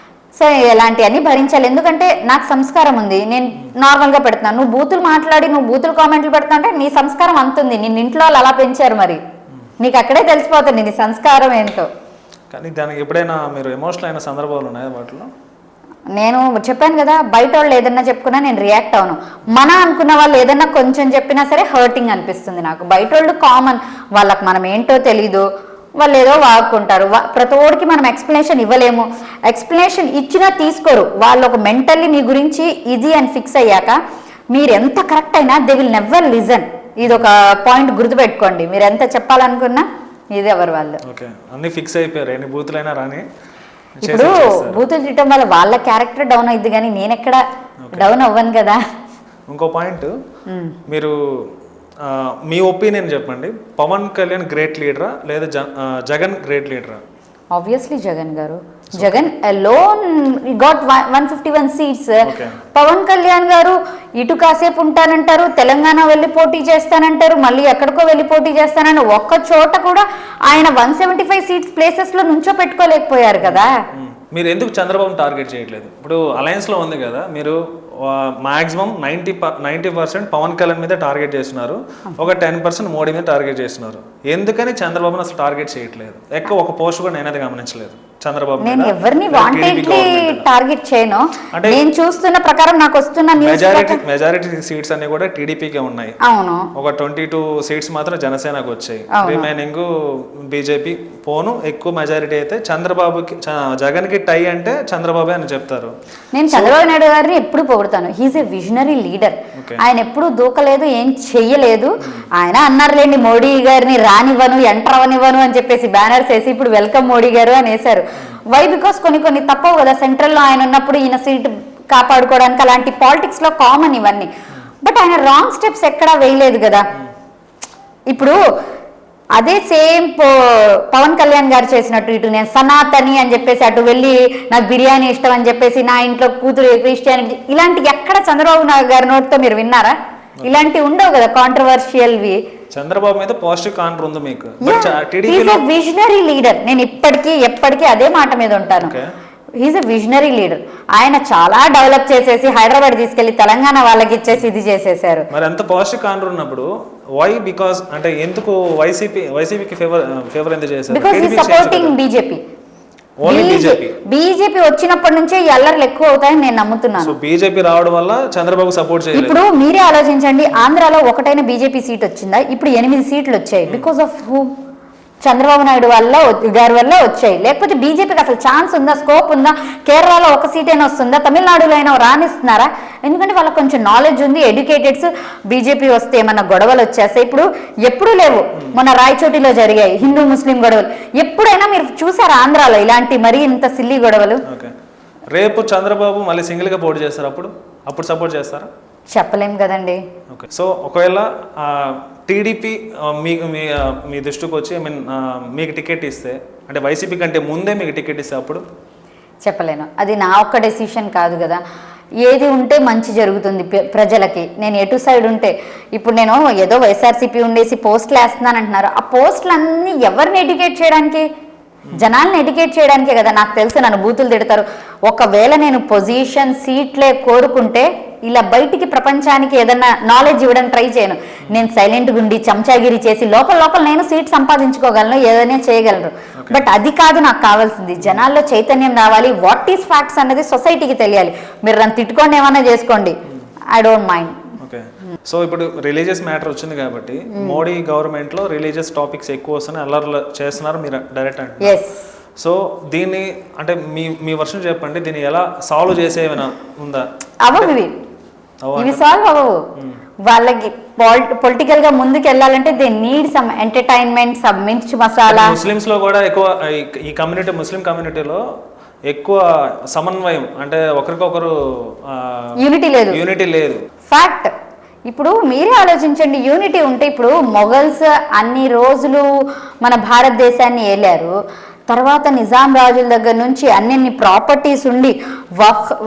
సో ఇలాంటివన్నీ భరించాలి, ఎందుకంటే నాకు సంస్కారం ఉంది. నేను నార్మల్గా పెడుతున్నాను, నువ్వు బూతులు మాట్లాడి నువ్వు బూతులు కామెంట్లు పెడతా అంటే నీ సంస్కారం అంతుంది. నిన్ను ఇంట్లో వాళ్ళు అలా పెంచారు, మరి నీకు అక్కడే తెలిసిపోతుంది నీ సంస్కారం ఏంటో.
కానీ దానికి ఎప్పుడైనా మీరు ఎమోషనల్ అయిన సందర్భాలు ఉన్నాయా వాటిలో?
నేను చెప్పాను కదా, బయట వాళ్ళు ఏదన్నా చెప్పుకున్నా నేను రియాక్ట్ అవును. మన అనుకున్న వాళ్ళు ఏదన్నా కొంచెం చెప్పినా సరే హర్టింగ్ అనిపిస్తుంది నాకు. బయట వాళ్ళు కామన్, వాళ్ళకి మనం ఏంటో తెలీదు, వాళ్ళు ఏదో వాడుకుంటారు. ప్రతి ఒక్కడికి మనం ఎక్స్ప్లెనేషన్ ఇవ్వలేము. ఎక్స్ప్లెనేషన్ ఇచ్చినా తీసుకోరు. వాళ్ళు ఒక మెంటల్లీ మీ గురించి ఇది అని ఫిక్స్ అయ్యాక మీరు ఎంత కరెక్ట్ అయినా దే విల్ నెవర్ లిజన్. ఇది ఒక పాయింట్ గుర్తుపెట్టుకోండి. మీరు ఎంత చెప్పాలనుకున్నా ఇది ఎవరు వాళ్ళు.
ఓకే, అన్ని ఫిక్స్ అయిపోయారు, ఎన్ని బూతులైనా రాని.
ఇప్పుడు బూతులు తిట్టడం వల్ల వాళ్ళ క్యారెక్టర్ డౌన్ అయింది, కానీ నేను ఎక్కడ డౌన్ అవ్వను కదా.
ఇంకో పాయింట్, మీరు మీ ఒపీనియన్ చెప్పండి, పవన్ కళ్యాణ్ గ్రేట్ లీడరా లేదా జగన్ గ్రేట్ లీడరా?
Obviously Jagan garu. Jagan alone got 151 seats. Pawan Kalyan garu ఇటు కాసేపు ఉంటానంటారు, తెలంగాణ వెళ్ళి పోటీ చేస్తానంటారు, మళ్ళీ ఎక్కడికో వెళ్ళి పోటీ చేస్తానని ఒక్క చోట కూడా ఆయన 175 సీట్స్ ప్లేసెస్లో నుంచో పెట్టుకోలేకపోయారు కదా.
మీరు ఎందుకు చంద్రబాబు టార్గెట్ చేయట్లేదు? ఇప్పుడు అలయన్స్లో ఉంది కదా, మీరు మాక్సిమం 90% పవన్ కళ్యాణ్ మీద టార్గెట్ చేస్తున్నారు, ఒక 10% మోడీ మీద టార్గెట్ చేస్తున్నారు. ఎందుకని చంద్రబాబుని అసలు టార్గెట్ చేయట్లేదు? ఎక్కువ ఒక పోస్ట్ కూడా నేనైతే గమనించలేదు చంద్రబాబు.
నేను ఎవరిని వాంటెడ్లీ టార్గెట్ చేయను. అంటే నేను చూస్తున్న ప్రకారం నాకు వస్తున్న
మెజారిటీ సీట్స్ అన్ని కూడా టీడీపీకే ఉన్నాయి.
అవును,
ఒక 22 సీట్స్ మాత్రం జనసేనకు వచ్చాయి, రిమైనింగ్ బీజేపీ. పోను ఎక్కువ మెజారిటీ అయితే చంద్రబాబుకి, జగన్ కి టై అంటే చంద్రబాబు అని చెప్తారు.
నేను చంద్రబాబు నాయుడు గారిని ఎప్పుడు పొగుడుతాను. He's a visionary leader. ఆయన ఎప్పుడు దూకలేదు, ఏం చెయ్యలేదు. ఆయన అన్నారులేండి, మోడీ గారిని రానివ్వను, ఎంటర్ అవనివ్వను అని చెప్పేసి బ్యానర్స్ వేసి ఇప్పుడు వెల్కమ్ మోడీ గారు అని వేశారు. వై? బికాస్ కొన్ని తప్పవు కదా. సెంట్రల్లో ఆయన ఉన్నప్పుడు ఈయన సీట్ కాపాడుకోవడానికి అలాంటి పాలిటిక్స్ లో కామన్ ఇవన్నీ. బట్ ఆయన రాంగ్ స్టెప్స్ ఎక్కడా వేయలేదు కదా. ఇప్పుడు అదే సేమ్ పవన్ కళ్యాణ్ గారు చేసినట్టు, ఇటు నేను సనాతని అని చెప్పేసి అటు వెళ్ళి నాకు బిర్యానీ ఇష్టం అని చెప్పేసి నా ఇంట్లో కూతురు క్రిస్టియానిటీ, ఇలాంటి ఎక్కడ చంద్రబాబు గారి నోటితో మీరు విన్నారా? ఇలాంటివి ఉండవు కదా కాంట్రవర్షియల్వి.
చంద్రబాబు మీద పాజిటివ్ కాంటర్ ఉంది మీకు.
Visionary leader. నేను ఎప్పటికీ అదే మాట మీద ఉంటాను. He's a visionary leader. ఆయన చాలా డెవలప్ చేసేసి హైదరాబాద్ తీసుకెళ్లి తెలంగాణ వాళ్ళకి ఇచ్చేసి ఇది చేసేసారు.
మరి అంత పాజిటివ్ కాంటర్ ఉన్నప్పుడు వై? బికాస్ అంటే ఎందుకు వైసీపీకి ఫేవర్ ఎందుకు చేశారు?
Because he supporting BJP. BJP వచ్చినప్పటి నుంచే ఈ అల్లర్లు ఎక్కువ అవుతాయని నేను నమ్ముతున్నాను.
బీజేపీ రావడం వల్ల చంద్రబాబు సపోర్ట్ చేయలేదు.
ఇప్పుడు మీరే ఆలోచించండి, ఆంధ్రాలో ఒకటైన బీజేపీ సీట్ వచ్చిందా? ఇప్పుడు 8 సీట్లు వచ్చాయి. Because of who? Chandrababu Naidu గారి వల్ల వచ్చాయి. లేకపోతే బీజేపీకి అసలు ఛాన్స్ ఉందా, స్కోప్ ఉందా? కేరళలో ఒక సీట్ అయినా వస్తుందా? తమిళనాడులో అయినా రాణిస్తున్నారా? ఎందుకంటే వాళ్ళకి కొంచెం నాలెడ్జ్ ఉంది, ఎడ్యుకేటెడ్స్. బీజేపీ వస్తే ఏమన్నా గొడవలు వచ్చేస్తాయి. ఇప్పుడు ఎప్పుడూ లేవు, మొన్న రాయచోటిలో జరిగాయి హిందూ ముస్లిం గొడవలు. ఎప్పుడైనా మీరు చూసారా ఆంధ్రాలో ఇలాంటి మరీ ఇంత సిల్లీ గొడవలు?
రేపు చంద్రబాబు మళ్ళీ సింగిల్గా పోటీ చేస్తారు, అప్పుడు సపోర్ట్ చేస్తారా?
చెప్పలేం కదండి.
ఓకే, సో ఒకవేళ టీడీపీ మీ దృష్టికి వచ్చి మీకు టికెట్ ఇస్తే, అంటే వైసీపీ కంటే ముందే మీకు టికెట్ ఇస్తే అప్పుడు?
చెప్పలేను, అది నా ఒక్క డెసిషన్ కాదు కదా. ఏది ఉంటే మంచి జరుగుతుంది ప్రజలకి. నేను ఎటు సైడ్ ఉంటే, ఇప్పుడు నేను ఏదో వైఎస్ఆర్సీపీ ఉండేసి పోస్టులు వేస్తున్నాను అంటున్నారు. ఆ పోస్టులు అన్నీ ఎవరిని ఎడ్యుకేట్ చేయడానికి? జనాల్ని ఎడ్యుకేట్ చేయడానికే కదా. నాకు తెలుసు నన్ను బూతులు తిడతారు. ఒకవేళ నేను పొజిషన్ సీట్లే కోరుకుంటే ఇలా బయటికి ప్రపంచానికి ఏదన్నా నాలెడ్జ్ ఇవ్వడానికి ట్రై చేయను. నేను సైలెంట్గా ఉండి చంచాగిరి చేసి లోపల నేను సీట్ సంపాదించుకోగలను, ఏదైనా చేయగలరు. బట్ అది కాదు నాకు కావాల్సింది. జనాల్లో చైతన్యం రావాలి. వాట్ ఈస్ ఫ్యాక్ట్స్ అన్నది సొసైటీకి తెలియాలి. మీరు నన్ను తిట్టుకోండి, ఏమన్నా చేసుకోండి, I don't mind.
Okay, so ఇప్పుడు రిలీజియస్ మ్యాటర్ వచ్చింది కాబట్టి మోడీ గవర్నమెంట్ లో రిలీజియస్ టాపిక్స్ ఎక్కువ వస్తున్నాయి, అల్లర్లు చేస్తున్నారు మీరు డైరెక్ట్ అంటే.
ఎస్.
సో దీన్ని అంటే మీ వర్షన్ చెప్పండి, దీన్ని ఎలా సాల్వ్ చేసేమైనా ఉందా?
అవ్వవు ఇవి సాల్వ్ అవ్వవు. వాళ్ళకి పొలిటికల్ గా ముందుకు వెళ్ళాలంటే they need some entertainment, some మిర్చి మసాలా.
ముస్లిమ్స్ లో కూడా ఎక్కువ ఈ కమ్యూనిటీ, ముస్లిం కమ్యూనిటీలో ఎక్కువ సమన్వయం, అంటే ఒకరికొకరు యూనిటీ లేదు.
ఫ్యాక్ట్. ఇప్పుడు మీరే ఆలోచించండి, యూనిటీ ఉంటే ఇప్పుడు మొఘల్స్ అన్ని రోజులు మన భారతదేశాన్ని ఏలారు. తర్వాత నిజాం రాజుల దగ్గర నుంచి అన్ని ప్రాపర్టీస్ ఉండి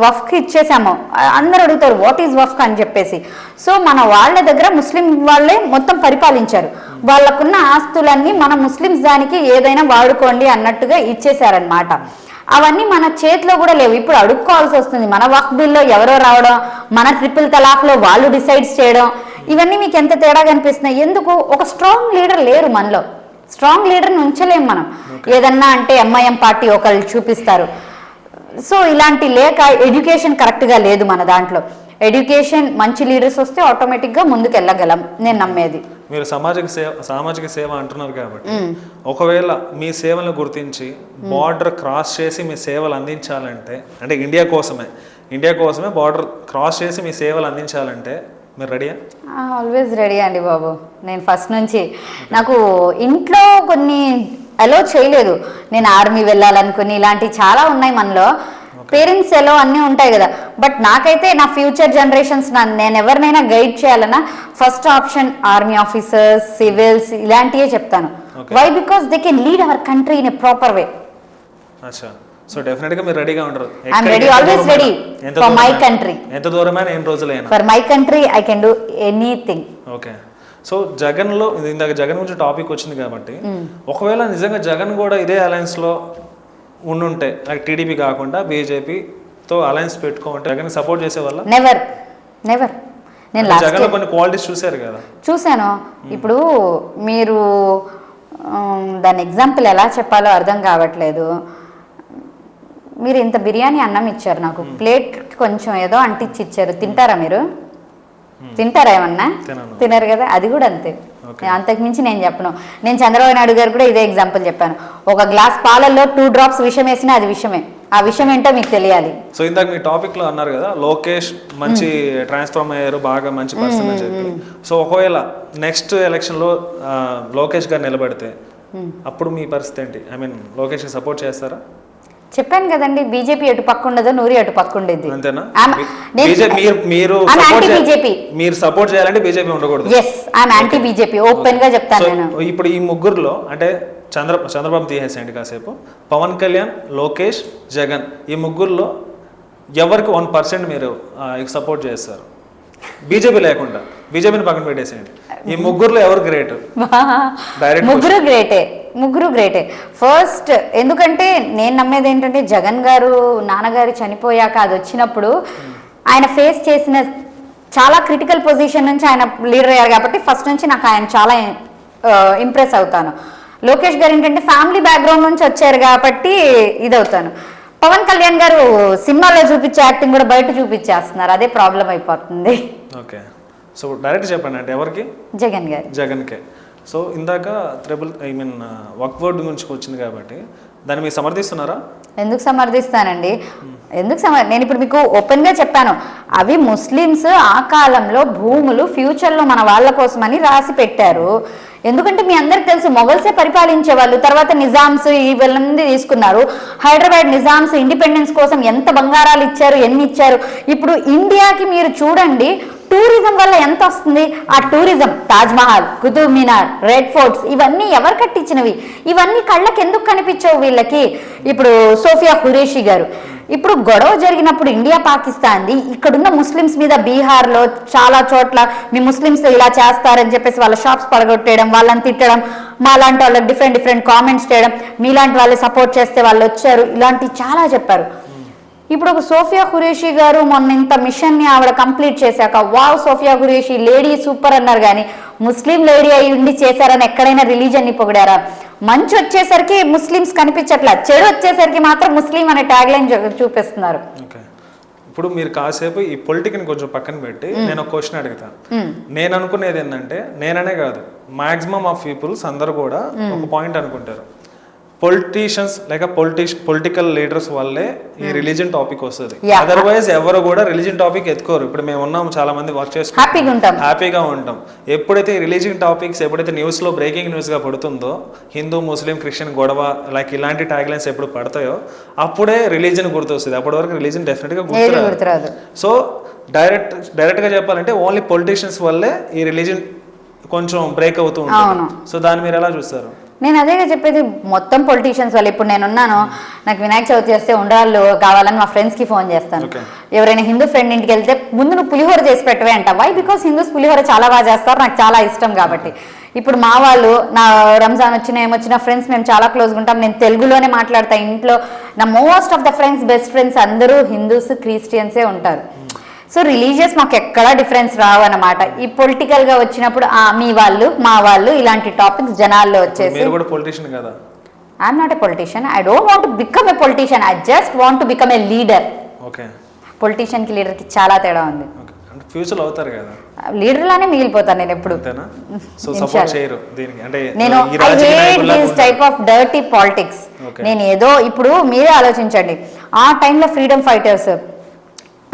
వఫ్కి ఇచ్చేసాము. అందరూ అడుగుతారు వాట్ ఈజ్ వఫ్క్ అని చెప్పేసి. సో మన వాళ్ళ దగ్గర ముస్లిం వాళ్ళే మొత్తం పరిపాలించారు. వాళ్ళకున్న ఆస్తులన్నీ మన ముస్లిమ్స్ దానికి ఏదైనా వాడుకోండి అన్నట్టుగా ఇచ్చేసారనమాట. అవన్నీ మన చేతిలో కూడా లేవు. ఇప్పుడు అడుక్కోవాల్సి వస్తుంది. మన వక్ఫ్ బిల్లో ఎవరో రావడం, మన ట్రిపుల్ తలాక్లో వాళ్ళు డిసైడ్స్ చేయడం, ఇవన్నీ మీకు ఎంత తేడా కనిపిస్తున్నాయి? ఎందుకు? ఒక స్ట్రాంగ్ లీడర్ లేరు మనలో. స్ట్రాంగ్ లీడర్ని ఉంచలేం మనం. ఏదన్నా అంటే ఎంఐఎం పార్టీ ఒకళ్ళు చూపిస్తారు. సో ఇలాంటి లేక ఎడ్యుకేషన్ కరెక్ట్గా లేదు మన దాంట్లో. ఎడ్యుకేషన్ మంచి లీడర్స్ వస్తే ఆటోమేటిక్గా ముందుకు వెళ్ళగలం, నేను నమ్మేది.
మీరు సామాజిక సేవ అంటున్నారు కాబట్టి ఒకవేళ మీ సేవలను గుర్తించి బార్డర్ క్రాస్ చేసి మీ సేవలు అందించాలంటే, అంటే ఇండియా కోసమే బార్డర్ క్రాస్ చేసి మీ సేవలు అందించాలంటే మీరు రెడీయా?
ఆల్వేస్ రెడీ అండి బాబు. నేను ఫస్ట్ నుంచి నాకు ఇంట్లో కొన్ని అలో చేయలేదు. నేను ఆర్మీ వెళ్ళాలనుకుని ఇలాంటివి చాలా ఉన్నాయి మనలో. పేరెంట్స్ ఎలా అన్నీ ఉంటాయి కదా. బట్ నాకైతే నా ఫ్యూచర్ జనరేషన్స్ నేను ఎవరినైనా గైడ్ చేయాలన్నా first option army officers, civils ఇలాంటివే చెప్తాను. Why? Because they can lead our country in a proper way.
So definite గా మీరు రెడీగా ఉంటారు.
I am ready, always ready for my country.
ఎంత దూరమైనా ఎన్ని రోజులైనా
for my country I can do anything.
Okay, so జగన్లో ఇందాక జగన్ గురించి టాపిక్ వచ్చింది కాబట్టి ఒకవేళ నిజంగా జగన్ కూడా ఇదే అలయన్స్ లో ఉండుంటే, టీడీపీ కాకుండా బీజేపీతో అలయన్స్ పెట్టుకుంటే జగన్ సపోర్ట్ చేసే వాళ్ళ?
నెవర్. నేను
జగన్ కొన్ని క్వాలిటీస్ చూశారు కదా.
చూశాను. ఇప్పుడు మీరు దాని ఎగ్జాంపుల్ ఎలా చెప్పాలో అర్థం కావట్లేదు. మీరు ఇంత బిర్యానీ అన్నం ఇచ్చారు నాకు, ప్లేట్ కొంచెం ఏదో అంటించి ఇచ్చారు. తింటారా మీరు? తింటారా ఏమన్నా? తినరు కదా. అది కూడా అంతే. అంతకుమించి నేను చెప్పను. నేను చంద్రబాబు నాయుడు గారు కూడా ఇదే ఎగ్జాంపుల్ చెప్పాను. ఒక గ్లాస్ పాలల్లో 2 drops విషం వేసినా అది విషమే. ఆ విషయం ఏంటో మీకు తెలియాలి.
సో ఇందాక మీ టాపిక్ లో అన్నారు కదా, లోకేష్ మంచి ట్రాన్స్ఫార్మ్ అయ్యారు, బాగా మంచి పర్సన్ అని చెప్పి. సో ఒకవేళ నెక్స్ట్ ఎలక్షన్ లో లోకేష్ గారు నిలబడితే అప్పుడు మీ పరిస్థితి ఏంటి? ఐ మీన్ లోకేష్ కి సపోర్ట్ చేస్తారా?
చెప్పాను కదండి, బీజేపీ ఎటు పక్క ఉండదో నూరి అటు పక్క ఉండేది.
అంతేనా? మీరు సపోర్ట్ చేయాలంటే బీజేపీ ఉండకూడదు.
Yes, I'm anti BJP, open గా చెప్తాను నేను.
ఇప్పుడు ఈ ముగ్గురులో అంటే చంద్రబాబు తీసేసేయండి కాసేపు, పవన్ కళ్యాణ్, లోకేష్, జగన్, ఈ ముగ్గురులో ఎవరికి 1% మీరు సపోర్ట్ చేస్తారు? బీజేపీ లేకుండా, బీజేపీని పక్కన పెట్టేసేయండి. ఈ ముగ్గురులో ఎవరు గ్రేట్?
ముగ్గురు గ్రేటే. ఫస్ట్ ఎందుకంటే నేను నమ్మేది ఏంటంటే జగన్ గారు నాన్నగారు చనిపోయాక అది వచ్చినప్పుడు ఆయన ఫేస్ చేసిన చాలా క్రిటికల్ పొజిషన్ నుంచి ఆయన లీడర్ అయ్యారు కాబట్టి ఫస్ట్ నుంచి నాకు ఆయన చాలా ఇంప్రెస్ అవుతాను. లోకేష్ గారు ఏంటంటే ఫ్యామిలీ బ్యాక్గ్రౌండ్ నుంచి వచ్చారు కాబట్టి ఇదవుతాను. పవన్ కళ్యాణ్ గారు సినిమాలో చూపించే యాక్టింగ్ కూడా బయట చూపించేస్తున్నారు, అదే ప్రాబ్లం అయిపోతుంది.
ఓకే, సో డైరెక్ట్ చెప్పండి, అంటే ఎవరికి?
జగన్కే.
సో ఇందాక వక్ బోర్డు గురించి వచ్చింది కాబట్టి దాన్ని మీరు సమర్థిస్తున్నారా?
ఎందుకు సమర్థిస్తానండి, నేను ఇప్పుడు మీకు ఓపెన్గా చెప్పాను. అవి ముస్లిమ్స్ ఆ కాలంలో భూములు ఫ్యూచర్లో మన వాళ్ళ కోసమని రాసి పెట్టారు. ఎందుకంటే మీ అందరికి తెలుసు మొఘల్సే పరిపాలించే వాళ్ళు, తర్వాత నిజామ్స్ ఇవన్నీ తీసుకున్నారు. హైదరాబాద్ నిజామ్స్ ఇండిపెండెన్స్ కోసం ఎంత బంగారాలు ఇచ్చారు, ఎన్ని ఇచ్చారు. ఇప్పుడు ఇండియాకి మీరు చూడండి టూరిజం వల్ల ఎంత వస్తుంది. ఆ టూరిజం తాజ్మహల్, కుతుబ్ మినార్, రెడ్ ఫోర్ట్స్ ఇవన్నీ ఎవరు కట్టించినవి? ఇవన్నీ కళ్ళకి ఎందుకు కనిపించవు వీళ్ళకి? ఇప్పుడు సోఫియా ఖురేషీ గారు, ఇప్పుడు గొడవ జరిగినప్పుడు ఇండియా పాకిస్తాన్ది, ఇక్కడున్న ముస్లిమ్స్ మీద బీహార్లో చాలా చోట్ల మీ ముస్లిమ్స్ ఇలా చేస్తారని చెప్పేసి వాళ్ళ షాప్స్ పడగొట్టేయడం, వాళ్ళని తిట్టడం, మా లాంటి వాళ్ళకి డిఫరెంట్ కామెంట్స్ చేయడం, మీలాంటి వాళ్ళు సపోర్ట్ చేస్తే వాళ్ళు వచ్చారు, ఇలాంటివి చాలా చెప్పారు. ఇప్పుడు ఒక సోఫియా ఖురేషీ గారు మొన్న ఇంత మిషన్ని ఆవిడ కంప్లీట్ చేశాక wow Sofiya Qureshi lady super అన్నారు, కానీ ముస్లిం లేడీ అయి ఉండి చేశారని ఎక్కడైనా రిలీజన్ని పొగిడారా? మంచి వచ్చేసరికి ముస్లిమ్స్ కనిపించట్లా, చెడు వచ్చేసరికి మాత్రం ముస్లిం అనే ట్యాగ్ లైన్ చూపిస్తున్నారు.
ఇప్పుడు మీరు కాసేపు ఈ పొలిటిక్ని కొంచెం పక్కన పెట్టి నేను ఒక క్వశ్చన్ అడుగుతాను. నేను అనుకునేది ఏంటంటే, నేననే కాదు మాక్సిమం ఆఫ్ పీపుల్స్ అందరూ కూడా ఒక పాయింట్ అనుకుంటారు, పొలిటీషియన్స్ లేక పొలిటికల్ లీడర్స్ వల్లే ఈ రిలీజియన్ టాపిక్ వస్తుంది, అదర్వైజ్ ఎవరు కూడా రిలీజియన్ టాపిక్ ఎత్తుకోరు. ఇప్పుడు మేము ఉన్నాం, చాలా మంది వర్క్ చేసుకుంటాం, హ్యాపీగా ఉంటాం. ఎప్పుడైతే రిలీజియన్ టాపిక్స్ ఎప్పుడైతే న్యూస్ లో బ్రేకింగ్ న్యూస్ గా పడుతుందో, హిందూ ముస్లిం క్రిస్టియన్ గొడవ లైక్ ఇలాంటి ట్యాగ్ లైన్స్ ఎప్పుడు పడతాయో అప్పుడే రిలీజియన్ గుర్తొస్తుంది. అప్పటి వరకు రిలీజియన్ డెఫినెట్ గా గుర్తురాదు. సో డైరెక్ట్ గా చెప్పాలంటే ఓన్లీ పొలిటీషియన్స్ వల్లే ఈ రిలీజియన్ కొంచెం బ్రేక్ అవుతూ ఉంటుంది. సో దాన్ని మీరు ఎలా చూస్తారు?
నేను అదేగా చెప్పేది, మొత్తం పొలిటీషియన్స్ వాళ్ళు. ఇప్పుడు నేనున్నాను, నాకు వినాయక చవితి చేస్తే ఉండ్రాళ్ళు కావాలని మా ఫ్రెండ్స్కి ఫోన్ చేస్తాను. ఎవరైనా హిందూ ఫ్రెండ్ ఇంటికి వెళ్తే ముందు నువ్వు పులిహోర చేసి పెట్టవే అంట. వై? బికాస్ హిందూస్ పులిహోర చాలా బాగా చేస్తారు, నాకు చాలా ఇష్టం కాబట్టి. ఇప్పుడు మా వాళ్ళు, నా రంజాన్ వచ్చినా ఏమొచ్చినా ఫ్రెండ్స్ మేము చాలా క్లోజ్గా ఉంటాం. నేను తెలుగులోనే మాట్లాడతా ఇంట్లో. నా most of the friends, best friends అందరూ హిందూస్, క్రిస్టియన్సే ఉంటారు. సో రిలీజియస్ మాకు ఎక్కడా డిఫరెన్స్ రావు అన్నమాట. ఈ పొలిటికల్ గా వచ్చినప్పుడు మీ వాళ్ళు మా వాళ్ళు ఇలాంటి టాపిక్స్ జనాల్లో వచ్చేసి, I'm not a politician, I don't want to become a politician, I just want to become a leader. Politician కి లీడర్ కి చాలా తేడా ఉంది. లీడర్ లానే మిగిలిపోతాను నేను ఎప్పుడు. నేను I hate this type of dirty politics. నేను ఏదో ఇప్పుడు మీరే ఆలోచించండి, ఆ టైంలో ఫ్రీడమ్ ఫైటర్స్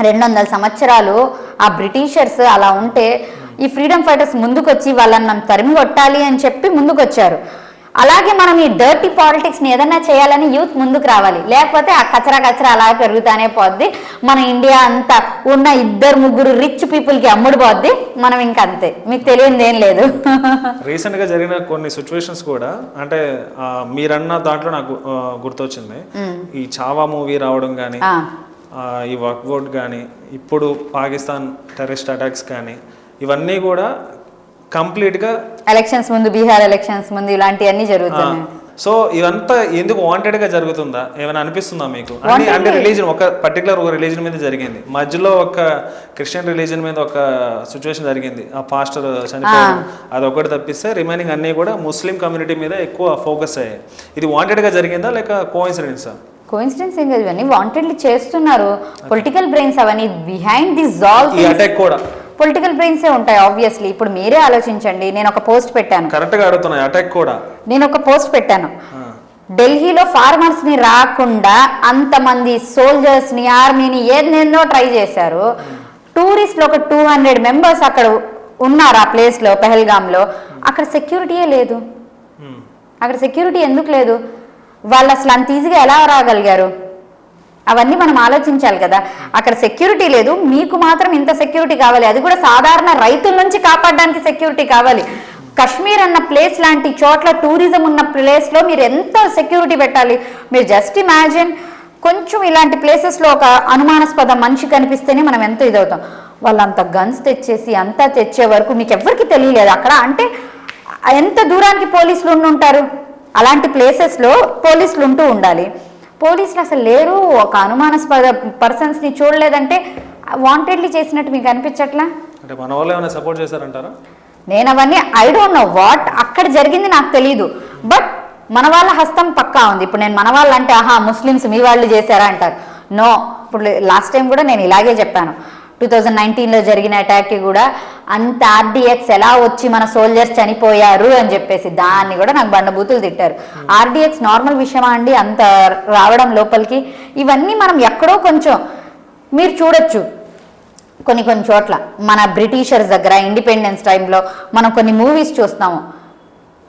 200 సంవత్సరాలు ఆ బ్రిటిషర్స్ అలా ఉంటే ఈ ఫ్రీడమ్ ఫైటర్స్ ముందుకొచ్చి వాళ్ళని మనం తరిమి కొట్టాలి అని చెప్పి ముందుకొచ్చారు. అలాగే మనం ఈ డర్టీ పాలిటిక్స్ని ఏదన్నా చేయాలని యూత్ ముందుకు రావాలి, లేకపోతే ఆ కచరా అలా పెరుగుతానే పోద్ది. మన ఇండియా అంతా ఉన్న 2-3 రిచ్ పీపుల్కి అమ్ముడు పోద్ది, మనం ఇంకా అంతే. మీకు తెలియదు ఏం లేదు.
రీసెంట్గా జరిగిన కొన్ని సిచ్యువేషన్స్ కూడా, అంటే మీరన్న దాంట్లో నాకు గుర్తొచ్చింది, ఈ చావా మూవీ రావడం కానీ, ఈ వర్క్ బోర్డ్ కానీ, ఇప్పుడు పాకిస్తాన్ టెర్రరిస్ట్ అటాక్స్ కానీ, ఇవన్నీ కూడా కంప్లీట్గా
ఎలక్షన్స్ ముందు, బీహార్ ఎలక్షన్స్ ముందు ఇలాంటివన్నీ జరుగుతున్నాయి.
సో ఇదంతా ఎందుకు వాంటెడ్గా జరుగుతుందా? ఏమైనా అనిపిస్తుందా మీకు? అంటే రిలీజన్ ఒక రిలీజన్ మీద జరిగింది, మధ్యలో ఒక క్రిస్టియన్ రిలీజన్ మీద ఒక సిచ్యువేషన్ జరిగింది, ఆ పాస్టర్ చనిపోవడం, అదొకటి తప్పిస్తే రిమైనింగ్ అన్నీ కూడా ముస్లిం కమ్యూనిటీ మీద ఎక్కువ ఫోకస్ అయ్యాయి. ఇది వాంటెడ్గా జరిగిందా లేక కోఇన్సిడెన్సా?
కోఇన్సిడెన్స్ ఏం కాదు, ఇవన్నీ వాంటెడ్లీ చేస్తున్నారు. పొలిటికల్ బ్రెయిన్స్ అవన్నీ బిహైండ్ దిస్ ఆల్
అటాక్ కూడా
పొలిటికల్ బ్రెయిన్సే ఉంటాయి ఆబ్వియస్లీ. ఇప్పుడు మీరే ఆలోచించండి, నేను ఒక పోస్ట్ పెట్టాను,
కరెక్ట్గా అడుగుతున్నా, అటాక్ కూడా నేను
ఒక పోస్ట్ పెట్టాను, ఢిల్లీలో ఫార్మర్స్ ని రాకుండా అంతమంది సోల్జర్స్ ని, ఆర్మీని ఏదేందో ట్రై చేశారు. టూరిస్టులు ఒక 200 మెంబర్స్ అక్కడ ఉన్నారు ఆ ప్లేస్ లో, పెహల్గామ్ లో. అక్కడ సెక్యూరిటీయే లేదు. అక్కడ సెక్యూరిటీ ఎందుకు లేదు? వాళ్ళు అసలు అంత ఈజీగా ఎలా రాగలిగారు? అవన్నీ మనం ఆలోచించాలి కదా. అక్కడ సెక్యూరిటీ లేదు, మీకు మాత్రం ఇంత సెక్యూరిటీ కావాలి, అది కూడా సాధారణ రైతుల నుంచి కాపాడడానికి సెక్యూరిటీ కావాలి. కశ్మీర్ అన్న ప్లేస్ లాంటి చోట్ల, టూరిజం ఉన్న ప్లేస్లో మీరు ఎంత సెక్యూరిటీ పెట్టాలి? మీరు జస్ట్ ఇమాజిన్, కొంచెం ఇలాంటి ప్లేసెస్లో ఒక అనుమానాస్పద మనిషి కనిపిస్తేనే మనం ఎంతో ఇదవుతాం. వాళ్ళంత గన్స్ తెచ్చేసి అంతా తెచ్చే వరకు మీకు ఎవరికి తెలియలేదు అక్కడ. అంటే ఎంత దూరానికి పోలీసులు ఉండుంటారు? అలాంటి ప్లేసెస్లో పోలీసులు ఉంటూ ఉండాలి. పోలీసులు అసలు లేరు, ఒక అనుమానాస్పద పర్సన్స్ని చూడలేదంటే వాంటెడ్లీ చేసినట్టు మీకు అనిపించట్లా?
అంటే మన వాళ్ళు ఏమైనా సపోర్ట్ చేశారంటారా?
నేను అవన్నీ ఐ డోంట్ నో వాట్ అక్కడ జరిగింది, నాకు తెలీదు. బట్ మన వాళ్ళ హస్తం పక్కా ఉంది. ఇప్పుడు నేను మన వాళ్ళు అంటే ముస్లిమ్స్ మీ వాళ్ళు చేశారా అంటారు. నో. ఇప్పుడు లాస్ట్ టైం కూడా నేను ఇలాగే చెప్పాను, 2019లో జరిగిన అటాక్కి కూడా అంత ఆర్డిఎక్స్ ఎలా వచ్చి మన సోల్జర్స్ చనిపోయారు అని చెప్పేసి దాన్ని కూడా నాకు బండబూతులు తిట్టారు. ఆర్డిఎక్స్ నార్మల్ విషయమా అండి అంత రావడం లోపలికి? ఇవన్నీ మనం ఎక్కడో కొంచెం మీరు చూడొచ్చు కొన్ని చోట్ల మన బ్రిటిషర్స్ దగ్గర ఇండిపెండెన్స్ టైంలో మనం కొన్ని మూవీస్ చూస్తాము,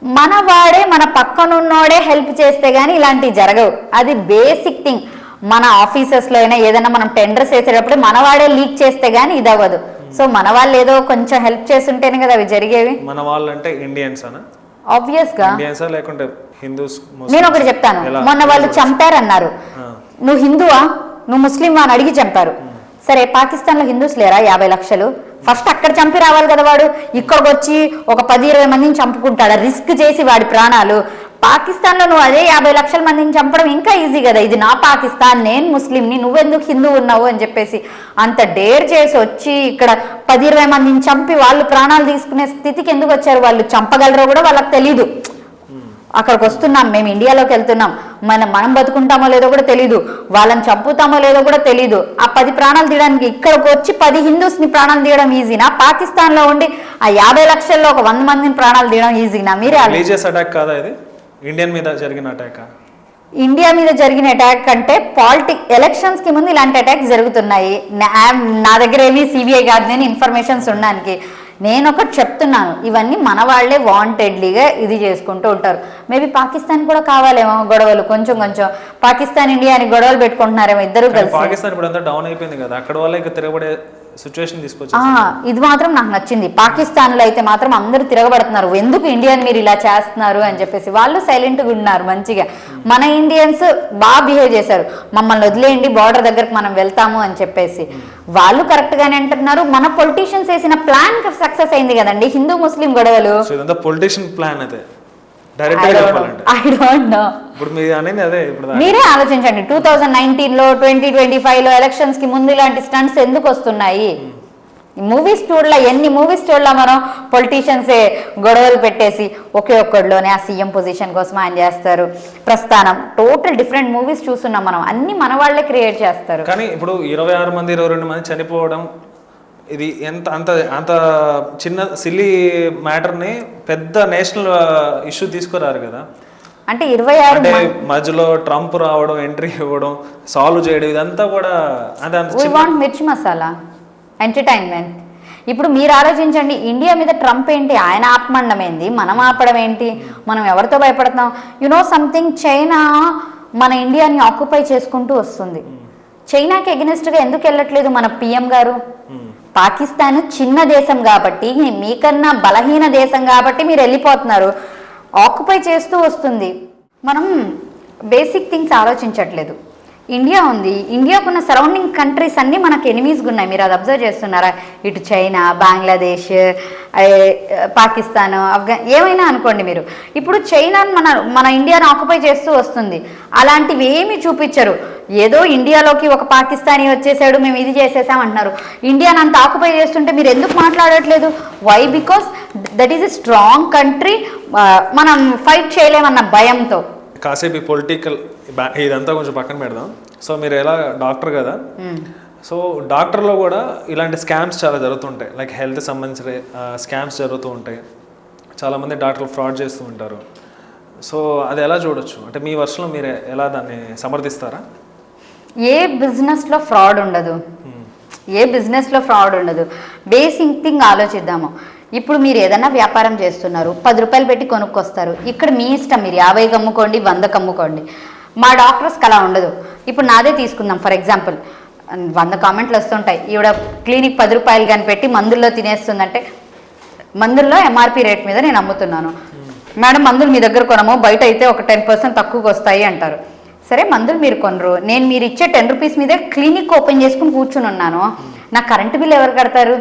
మన వాడే మన పక్కనున్నోడే హెల్ప్ చేస్తే గానీ ఇలాంటివి జరగవు. అది బేసిక్ థింగ్. మన ఆఫీసెస్లో అయినా ఏదైనా మనం టెండర్స్ వేసేటప్పుడు మనవాడే లీక్ చేస్తే గానీ ఇది అవ్వదు. సో మన వాళ్ళు ఏదో కొంచెం హెల్ప్ చేస్తుంటేనే కదా అవి జరిగేవి.
మన వాళ్ళు అంటే ఇండియన్స్ అనా?
ఆబ్వియస్ గా
ఇండియన్సా లేకుంటే హిందూస్?
నేను ఒకటి చెప్తాను, మొన్న వాళ్ళు చంపారన్నారు, నువ్వు హిందువా నువ్వు ముస్లింవా అని అడిగి చంపారు. సరే పాకిస్తాన్లో హిందూస్ లేరా 50 లక్షలు? ఫస్ట్ అక్కడ చంపి రావాలి కదా వాడు. ఇక్కడికి వచ్చి ఒక 10-20 మందిని చంపుకుంటాడా రిస్క్ చేసి వాడి ప్రాణాలు? పాకిస్తాన్లో నువ్వు అదే 50 లక్షల మందిని చంపడం ఇంకా ఈజీ కదా. ఇది నా పాకిస్తాన్, నేను ముస్లింని, నువ్వెందుకు హిందూ ఉన్నావు అని చెప్పేసి అంత డేర్ చేసి వచ్చి ఇక్కడ 10-20 మందిని చంపి వాళ్ళు ప్రాణాలు తీసుకునే స్థితికి ఎందుకు వచ్చారు? వాళ్ళు చంపగలరో కూడా వాళ్ళకి తెలీదు. అక్కడికి వస్తున్నాం మేము, ఇండియాలోకి వెళ్తున్నాం, మనం బతుకుంటామో లేదో కూడా తెలీదు, వాళ్ళని చంపుతామో లేదో కూడా తెలీదు. ఆ 10 ప్రాణాలు తీయడానికి ఇక్కడికి వచ్చి 10 హిందూస్ని ప్రాణాలు తీయడం ఈజీనా? పాకిస్తాన్లో ఉండి ఆ 50 లక్షల్లో ఒక 100 మందిని ప్రాణాలు తీయడం ఈజీనా? మీరే
రిలీజియస్ అటాక్ కాదా ఇది? ఇండియన్ మీద జరిగిన అటాక్?
ఇండియా మీద జరిగిన అటాక్ అంటే ఎలక్షన్స్ కి ముందు ఇలాంటి అటాక్స్ జరుగుతున్నాయి. నా దగ్గర ఏమీ సిబిఐ కాదు, నేను ఇన్ఫర్మేషన్స్ ఉండడానికి నేను ఒకటి చెప్తున్నాను. ఇవన్నీ మన వాళ్ళే వాంటెడ్లీగా ఇది చేసుకుంటూ ఉంటారు. మేబీ పాకిస్తాన్ కూడా కావాలేమో గొడవలు, కొంచెం పాకిస్తాన్ ఇండియా అని గొడవలు పెట్టుకుంటున్నారేమో ఇద్దరు కలిసి.
పాకిస్తాన్ ఇప్పుడు అంతా డౌన్ అయిపోయింది కదా, అక్కడ వాళ్ళే తిరగబడే సిచ్యువేషన్ తీసుకొచ్చి.
ఇది మాత్రం నాకు నచ్చింది. పాకిస్తాన్లో అయితే మాత్రం అందరూ తిరగబడుతున్నారు, ఎందుకు ఇండియన్ మీరు ఇలా చేస్తున్నారు అని చెప్పేసి. వాళ్ళు సైలెంట్గా ఉన్నారు మంచిగా. మన ఇండియన్స్ బాగా బిహేవ్ చేశారు, మమ్మల్ని వదిలేయండి బార్డర్ దగ్గరకు మనం వెళ్తాము అని చెప్పేసి. వాళ్ళు కరెక్ట్ గానే అంటున్నారు. మన పొలిటీషియన్స్ వేసిన ప్లాన్ సక్సెస్ అయింది కదండి, హిందూ ముస్లిం గొడవలు.
పొలిటీషియన్ ప్లాన్ అదే.
మీరే ఆలోచించండి, 2019లో 2025లో ఎలక్షన్స్ కి ముందు ఇలాంటి స్టంట్స్ ఎందుకు వస్తున్నాయి? మూవీస్ చూడలా, ఎన్ని మూవీస్ చూడలా మనం. పొలిటీషియన్సే గొడవలు పెట్టేసి ఒకే ఒక్కడిలోనే ఆ సీఎం పొజిషన్ కోసం ఆయన చేస్తారు, ప్రస్థానం, టోటల్ డిఫరెంట్ మూవీస్ చూస్తున్నాం మనం. అన్ని మన వాళ్ళే క్రియేట్ చేస్తారు.
కానీ ఇప్పుడు 26 మంది 22 మంది చనిపోవడం ఇది అంత చిన్న సిల్లీ మ్యాటర్ని పెద్ద నేషనల్ ఇష్యూ తీసుకురారు కదా.
అంటే 26
మధ్యలో ట్రంప్ రావడం, ఎంట్రీ ఇవ్వడం, సాల్వ్ చేయడం, ఇదంతా కూడా
మిర్చి మసాలా ఎంటర్టైన్మెంట్. ఇప్పుడు మీరు ఆలోచించండి, ఇండియా మీద ట్రంప్ ఏంటి, ఆయన ఆపమండం ఏంటి, మనం ఆపడం ఏంటి, మనం ఎవరితో భయపడుతున్నాం? సంథింగ్, చైనా మన ఇండియాని ఆక్యుపై చేసుకుంటూ వస్తుంది. చైనాకి ఎగెనిస్ట్గా ఎందుకు వెళ్ళట్లేదు మన పిఎం గారు? పాకిస్తాన్ చిన్న దేశం కాబట్టి, మీకన్నా బలహీన దేశం కాబట్టి మీరు వెళ్ళిపోతున్నారు. ఆక్యుపై చేస్తూ వస్తుంది. మనం బేసిక్ థింగ్స్ ఆలోచించట్లేదు. ఇండియా ఉంది, ఇండియాకున్న సరౌండింగ్ కంట్రీస్ అన్నీ మనకు ఎనిమీస్గా ఉన్నాయి. మీరు అది అబ్జర్వ్ చేస్తున్నారా? ఇటు చైనా, బంగ్లాదేశ్, పాకిస్తాన్, ఏమైనా అనుకోండి మీరు. ఇప్పుడు చైనా మన ఇండియాను ఆక్యుపై చేస్తూ వస్తుంది. అలాంటివి ఏమి చూపించరు. ఏదో ఇండియాలోకి ఒక పాకిస్తానీ వచ్చేసాడు, మేము ఇది చేసేసాం అంటున్నారు. ఇండియాని అంత ఆక్యుపై చేస్తుంటే మీరు ఎందుకు మాట్లాడట్లేదు? Why? Because that is a strong country. మనం ఫైట్ చేయలేమన్న భయంతో.
కాసేపు పొలిటికల్ ఇదంతా కొంచెం పక్కన పెడదాం. సో మీరు ఎలా డాక్టర్ కదా, సో డాక్టర్లో కూడా ఇలాంటి స్కామ్స్ చాలా జరుగుతుంటాయి. లైక్ హెల్త్ సంబంధించిన స్కామ్స్ జరుగుతూ ఉంటాయి. చాలామంది డాక్టర్లు ఫ్రాడ్ చేస్తూ ఉంటారు. సో అది ఎలా చూడొచ్చు? అంటే మీ వర్షంలో మీరు ఎలా దాన్ని సమర్థిస్తారా?
ఏ బిజినెస్లో ఫ్రాడ్ ఉండదు, ఏ బిజినెస్లో ఫ్రాడ్ ఉండదు. బేసిక్ థింగ్ ఆలోచిద్దాము. ఇప్పుడు మీరు ఏదైనా వ్యాపారం చేస్తున్నారు, 10 రూపాయలు పెట్టి కొనుక్కొస్తారు. ఇక్కడ మీ ఇష్టం, మీరు 50కి అమ్ముకోండి, 100కి అమ్ముకోండి. మా డాక్టర్స్కి అలా ఉండదు. ఇప్పుడు నాదే తీసుకుందాం ఫర్ ఎగ్జాంపుల్, 100 కామెంట్లు వస్తుంటాయి, ఈవిడ క్లినిక్ 10 రూపాయలు కానీ పెట్టి మందుల్లో తినేస్తుందంటే, మందుల్లో ఎంఆర్పి రేట్ మీద నేను అమ్ముతున్నాను. మేడం మందులు మీ దగ్గర కొనము, బయట అయితే ఒక 10% తక్కువకి వస్తాయి అంటారు. సరే మందులు మీరు కొనరు, నేను మీరు ఇచ్చే 10 రూపీస్ మీదే క్లినిక్ ఓపెన్ చేసుకుని కూర్చుని ఉన్నాను. నా కరెంటు బిల్ ఎవరు కడతారు?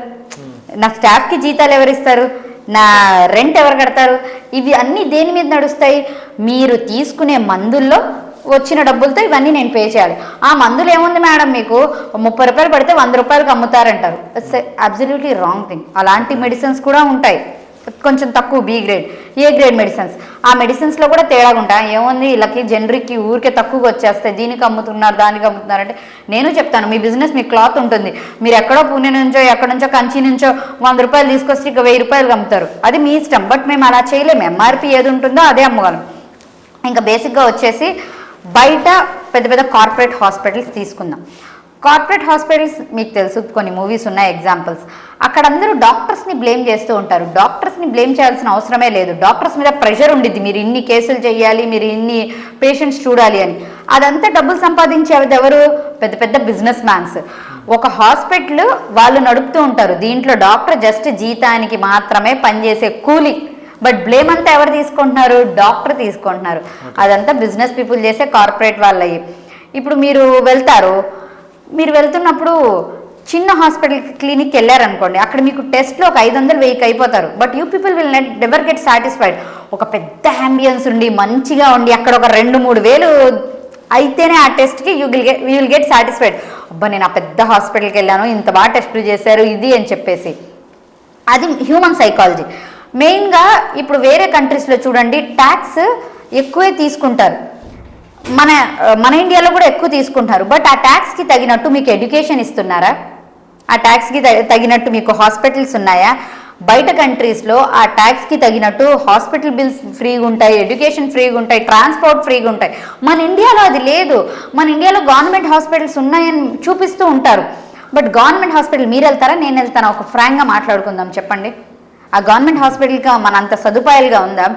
నా స్టాఫ్కి జీతాలు ఎవరు ఇస్తారు? నా రెంట్ ఎవరు కడతారు? ఇవి అన్నీ దేని మీద నడుస్తాయి? మీరు తీసుకునే మందుల్లో వచ్చిన డబ్బులతో ఇవన్నీ నేను పే చేయాలి. ఆ మందులు ఏముంది మేడం, మీకు 30 రూపాయలు పడితే 100 రూపాయలకు అమ్ముతారంటారు. It's absolutely wrong thing. అలాంటి మెడిసిన్స్ కూడా ఉంటాయి కొంచెం తక్కువ B grade. A grade medicines. ఆ మెడిసిన్స్లో కూడా తేడా ఉంటా, ఏముంది వీళ్ళకి జనరిక్కి ఊరికే తక్కువగా వచ్చేస్తాయి, దీనికి అమ్ముతున్నారు దానికి అమ్ముతున్నారు అంటే నేను చెప్తాను మీ బిజినెస్ మీ క్లాత్ ఉంటుంది, మీరు ఎక్కడో పూణే నుంచో ఎక్కడి నుంచో కంచి నుంచో 100 రూపాయలు తీసుకొచ్చి ఇక 1000 రూపాయలు అమ్ముతారు, అది మీ ఇష్టం. బట్ మేము అలా చేయలేము, ఎంఆర్పి ఏది ఉంటుందో అదే అమ్మగలం. ఇంకా బేసిక్గా వచ్చేసి బయట పెద్ద పెద్ద కార్పొరేట్ హాస్పిటల్స్ తీసుకుందాం. కార్పొరేట్ హాస్పిటల్స్ మీకు తెలుసు, కొన్ని మూవీస్ ఉన్నాయి ఎగ్జాంపుల్స్. అక్కడ అందరూ డాక్టర్స్ని బ్లేమ్ చేస్తూ ఉంటారు. డాక్టర్స్ని బ్లేమ్ చేయాల్సిన అవసరమే లేదు. డాక్టర్స్ మీద ప్రెషర్ ఉండిద్ది, మీరు ఇన్ని కేసులు చేయాలి, మీరు ఇన్ని పేషెంట్స్ చూడాలి అని. అదంతా డబ్బులు సంపాదించేది ఎవరు? పెద్ద పెద్ద బిజినెస్ మ్యాన్స్. ఒక హాస్పిటల్ వాళ్ళు నడుపుతూ ఉంటారు, దీంట్లో డాక్టర్ జస్ట్ జీతానికి మాత్రమే పనిచేసే కూలి. బట్ బ్లేమ్ అంతా ఎవరు తీసుకుంటున్నారు? డాక్టర్ తీసుకుంటున్నారు. అదంతా బిజినెస్ పీపుల్ చేసే కార్పొరేట్ వాళ్ళవి. ఇప్పుడు మీరు వెళ్తున్నప్పుడు చిన్న హాస్పిటల్ క్లినిక్ వెళ్ళారనుకోండి, అక్కడ మీకు టెస్ట్లో ఒక 500-1000 అయిపోతారు. But you people will never get satisfied. ఒక పెద్ద అంబియన్స్ ఉండి మంచిగా ఉండి అక్కడ ఒక 2-3 వేలు అయితేనే ఆ టెస్ట్కి యూ విల్ గెట్ సాటిస్ఫైడ్. అబ్బా నేను ఆ పెద్ద హాస్పిటల్కి వెళ్ళాను, ఇంత బాగా టెస్టులు చేశారు ఇది అని చెప్పేసి. అది హ్యూమన్ సైకాలజీ. మెయిన్గా ఇప్పుడు వేరే కంట్రీస్లో చూడండి, ట్యాక్స్ ఎక్కువే తీసుకుంటారు, మన ఇండియాలో కూడా ఎక్కువ తీసుకుంటారు. బట్ ఆ ట్యాక్స్కి తగినట్టు మీకు ఎడ్యుకేషన్ ఇస్తున్నారా? ఆ ట్యాక్స్కి తగినట్టు మీకు హాస్పిటల్స్ ఉన్నాయా? బయట కంట్రీస్లో ఆ ట్యాక్స్కి తగినట్టు హాస్పిటల్ బిల్స్ ఫ్రీగా ఉంటాయి, ఎడ్యుకేషన్ ఫ్రీగా ఉంటాయి, ట్రాన్స్పోర్ట్ ఫ్రీగా ఉంటాయి. మన ఇండియాలో అది లేదు. మన ఇండియాలో గవర్నమెంట్ హాస్పిటల్స్ ఉన్నాయని చూపిస్తూ ఉంటారు. బట్ గవర్నమెంట్ హాస్పిటల్ మీరు వెళ్తారా, నేను వెళ్తానా? ఒక ఫ్రాంక్గా మాట్లాడుకుందాం, చెప్పండి. ఆ గవర్నమెంట్ హాస్పిటల్కి మన అంత సదుపాయాలుగా ఉందా?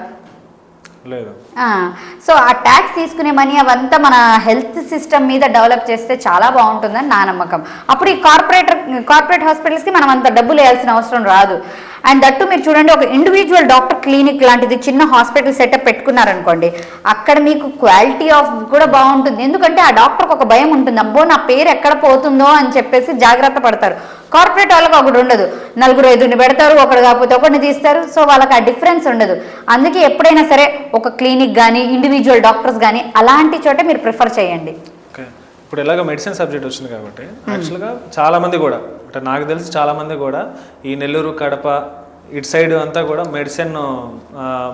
లేదు.
సో ఆ ట్యాక్స్ తీసుకునే మనీ అవంతా మన హెల్త్ సిస్టమ్ మీద డెవలప్ చేస్తే చాలా బాగుంటుందని నా నమ్మకం. అప్పుడు ఈ కార్పొరేట్ హాస్పిటల్స్కి మనం అంత డబ్బులు వేయాల్సిన అవసరం రాదు. అండ్ దట్టు మీరు చూడండి, ఒక ఇండివిజువల్ డాక్టర్ క్లినిక్ లాంటిది చిన్న హాస్పిటల్ సెటప్ పెట్టుకున్నారనుకోండి, అక్కడ మీకు క్వాలిటీ ఆఫ్ కూడా బాగుంటుంది. ఎందుకంటే ఆ డాక్టర్కి ఒక భయం ఉంటుంది, అబ్బో నా పేరు ఎక్కడ పోతుందో అని చెప్పేసి జాగ్రత్త పడతారు. కార్పొరేట్ వాళ్ళకి ఒకటి ఉండదు, 4-5 పెడతారు, ఒకడు కాకపోతే ఒకటిని తీస్తారు. సో వాళ్ళకి ఆ డిఫరెన్స్ ఉండదు. అందుకే ఎప్పుడైనా సరే ఒక క్లినిక్ కానీ ఇండివిజువల్ డాక్టర్స్ కానీ అలాంటి చోటే మీరు ప్రిఫర్ చేయండి.
ఇప్పుడు ఎలాగ మెడిసిన్ సబ్జెక్ట్ వచ్చింది కాబట్టి యాక్చువల్గా చాలామంది కూడా, అంటే నాకు తెలిసి చాలామంది కూడా ఈ నెల్లూరు, కడప ఇటు సైడ్ అంతా కూడా మెడిసిన్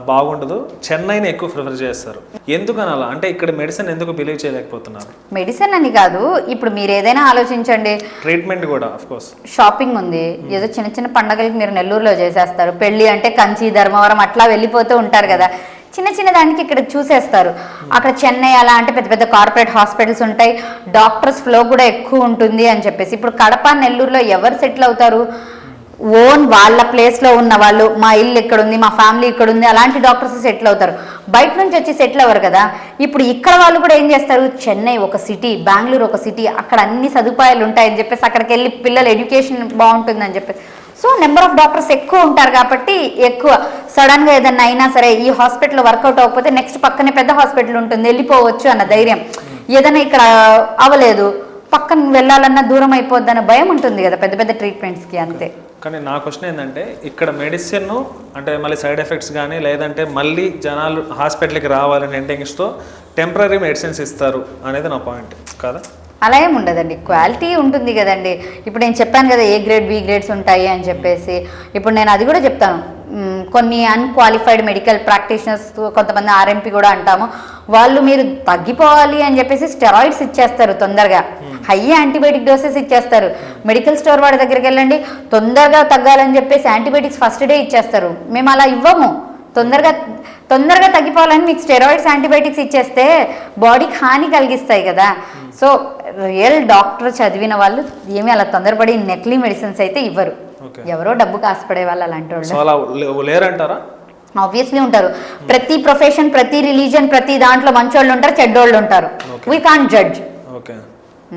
బాగుండదు, చెన్నైని ఎక్కువ ప్రిఫర్ చేస్తారు. ఎందుకని అలా? అంటే ఇక్కడ మెడిసిన్ ఎందుకు బిలీవ్ చేయలేకపోతున్నారు?
మెడిసిన్ అని కాదు, ఇప్పుడు మీరు ఏదైనా ఆలోచించండి,
ట్రీట్మెంట్ కూడా ఆఫ్ కోర్స్.
షాపింగ్ ఉంది, ఏదో చిన్న చిన్న పండగలకి మీరు నెల్లూరులో చేసేస్తారు, పెళ్ళి అంటే కంచి, ధర్మవరం అట్లా వెళ్ళిపోతూ ఉంటారు కదా. చిన్న చిన్న దానికి ఇక్కడ చూసేస్తారు. అక్కడ చెన్నై అలా అంటే పెద్ద పెద్ద కార్పొరేట్ హాస్పిటల్స్ ఉంటాయి, డాక్టర్స్ ఫ్లో కూడా ఎక్కువ ఉంటుంది అని చెప్పేసి. ఇప్పుడు కడప, నెల్లూరులో ఎవరు సెటిల్ అవుతారు? ఓన్ వాళ్ళ ప్లేస్లో ఉన్న వాళ్ళు, మా ఇల్లు ఇక్కడ ఉంది, మా ఫ్యామిలీ ఇక్కడ ఉంది, అలాంటి డాక్టర్స్ సెటిల్ అవుతారు. బయట నుంచి వచ్చి సెటిల్ అవ్వరు కదా. ఇప్పుడు ఇక్కడ వాళ్ళు కూడా ఏం చేస్తారు, చెన్నై ఒక సిటీ, బెంగళూరు ఒక సిటీ, అక్కడ అన్ని సదుపాయాలు ఉంటాయని చెప్పేసి అక్కడికి వెళ్ళి పిల్లల ఎడ్యుకేషన్ బాగుంటుందని చెప్పేసి. సో నెంబర్ ఆఫ్ డాక్టర్స్ ఎక్కువ ఉంటారు కాబట్టి ఎక్కువ సడన్గా ఏదన్నా అయినా సరే ఈ హాస్పిటల్ వర్కౌట్ అవ్వకపోతే నెక్స్ట్ పక్కనే పెద్ద హాస్పిటల్ ఉంటుంది, వెళ్ళిపోవచ్చు అన్న ధైర్యం. ఏదైనా ఇక్కడ అవ్వలేదు, పక్కన వెళ్ళాలన్నా దూరం అయిపోద్ది అన్న భయం ఉంటుంది కదా పెద్ద పెద్ద ట్రీట్మెంట్స్కి, అంతే.
కానీ నా క్వశ్చన్ ఏంటంటే, ఇక్కడ మెడిసిన్ అంటే మళ్ళీ సైడ్ ఎఫెక్ట్స్ కానీ లేదంటే మళ్ళీ జనాలు హాస్పిటల్కి రావాలని ఇంటెన్షన్తో టెంపరీ మెడిసిన్స్ ఇస్తారు అనేది నా పాయింట్ కదా?
అలా ఏమి ఉండదండి, క్వాలిటీ ఉంటుంది కదండి. ఇప్పుడు నేను చెప్పాను కదా ఏ గ్రేడ్ బి గ్రేడ్స్ ఉంటాయి అని చెప్పేసి. ఇప్పుడు నేను అది కూడా చెప్తాను, కొన్ని అన్క్వాలిఫైడ్ మెడికల్ ప్రాక్టీషనర్స్, కొంతమంది ఆర్ఎంపీ కూడా అంటాము, వాళ్ళు మీరు తగ్గిపోవాలి అని చెప్పేసి స్టెరాయిడ్స్ ఇచ్చేస్తారు తొందరగా, హై యాంటీబయాటిక్ డోసెస్ ఇచ్చేస్తారు. మెడికల్ స్టోర్ వాడి దగ్గరికి వెళ్ళండి, తొందరగా తగ్గాలని చెప్పేసి యాంటీబయాటిక్స్ ఫస్ట్ డే ఇచ్చేస్తారు. మేము అలా ఇవ్వము. తొందరగా తగ్గిపోవాలని మీకు స్టెరాయిడ్స్, యాంటీబయాటిక్స్ ఇచ్చేస్తే బాడీకి హాని కలిగిస్తాయి కదా. సో రియల్ డాక్టర్ చదివిన వాళ్ళు ఏమి అలా తొందరపడి నెక్లీ మెడిసిన్స్ అయితే ఇవ్వరు. ఎవరో డబ్బు కాసుపడే వాళ్ళు అలాంటి వాళ్ళు
లేరంటారా?
ఆబ్వియస్లీ ఉంటారు. ప్రతి ప్రొఫెషన్, ప్రతి రిలీజన్, ప్రతి దాంట్లో మంచోళ్ళు ఉంటారు, చెడ్డోళ్ళు ఉంటారు. వీ కాంట్ జడ్జ్,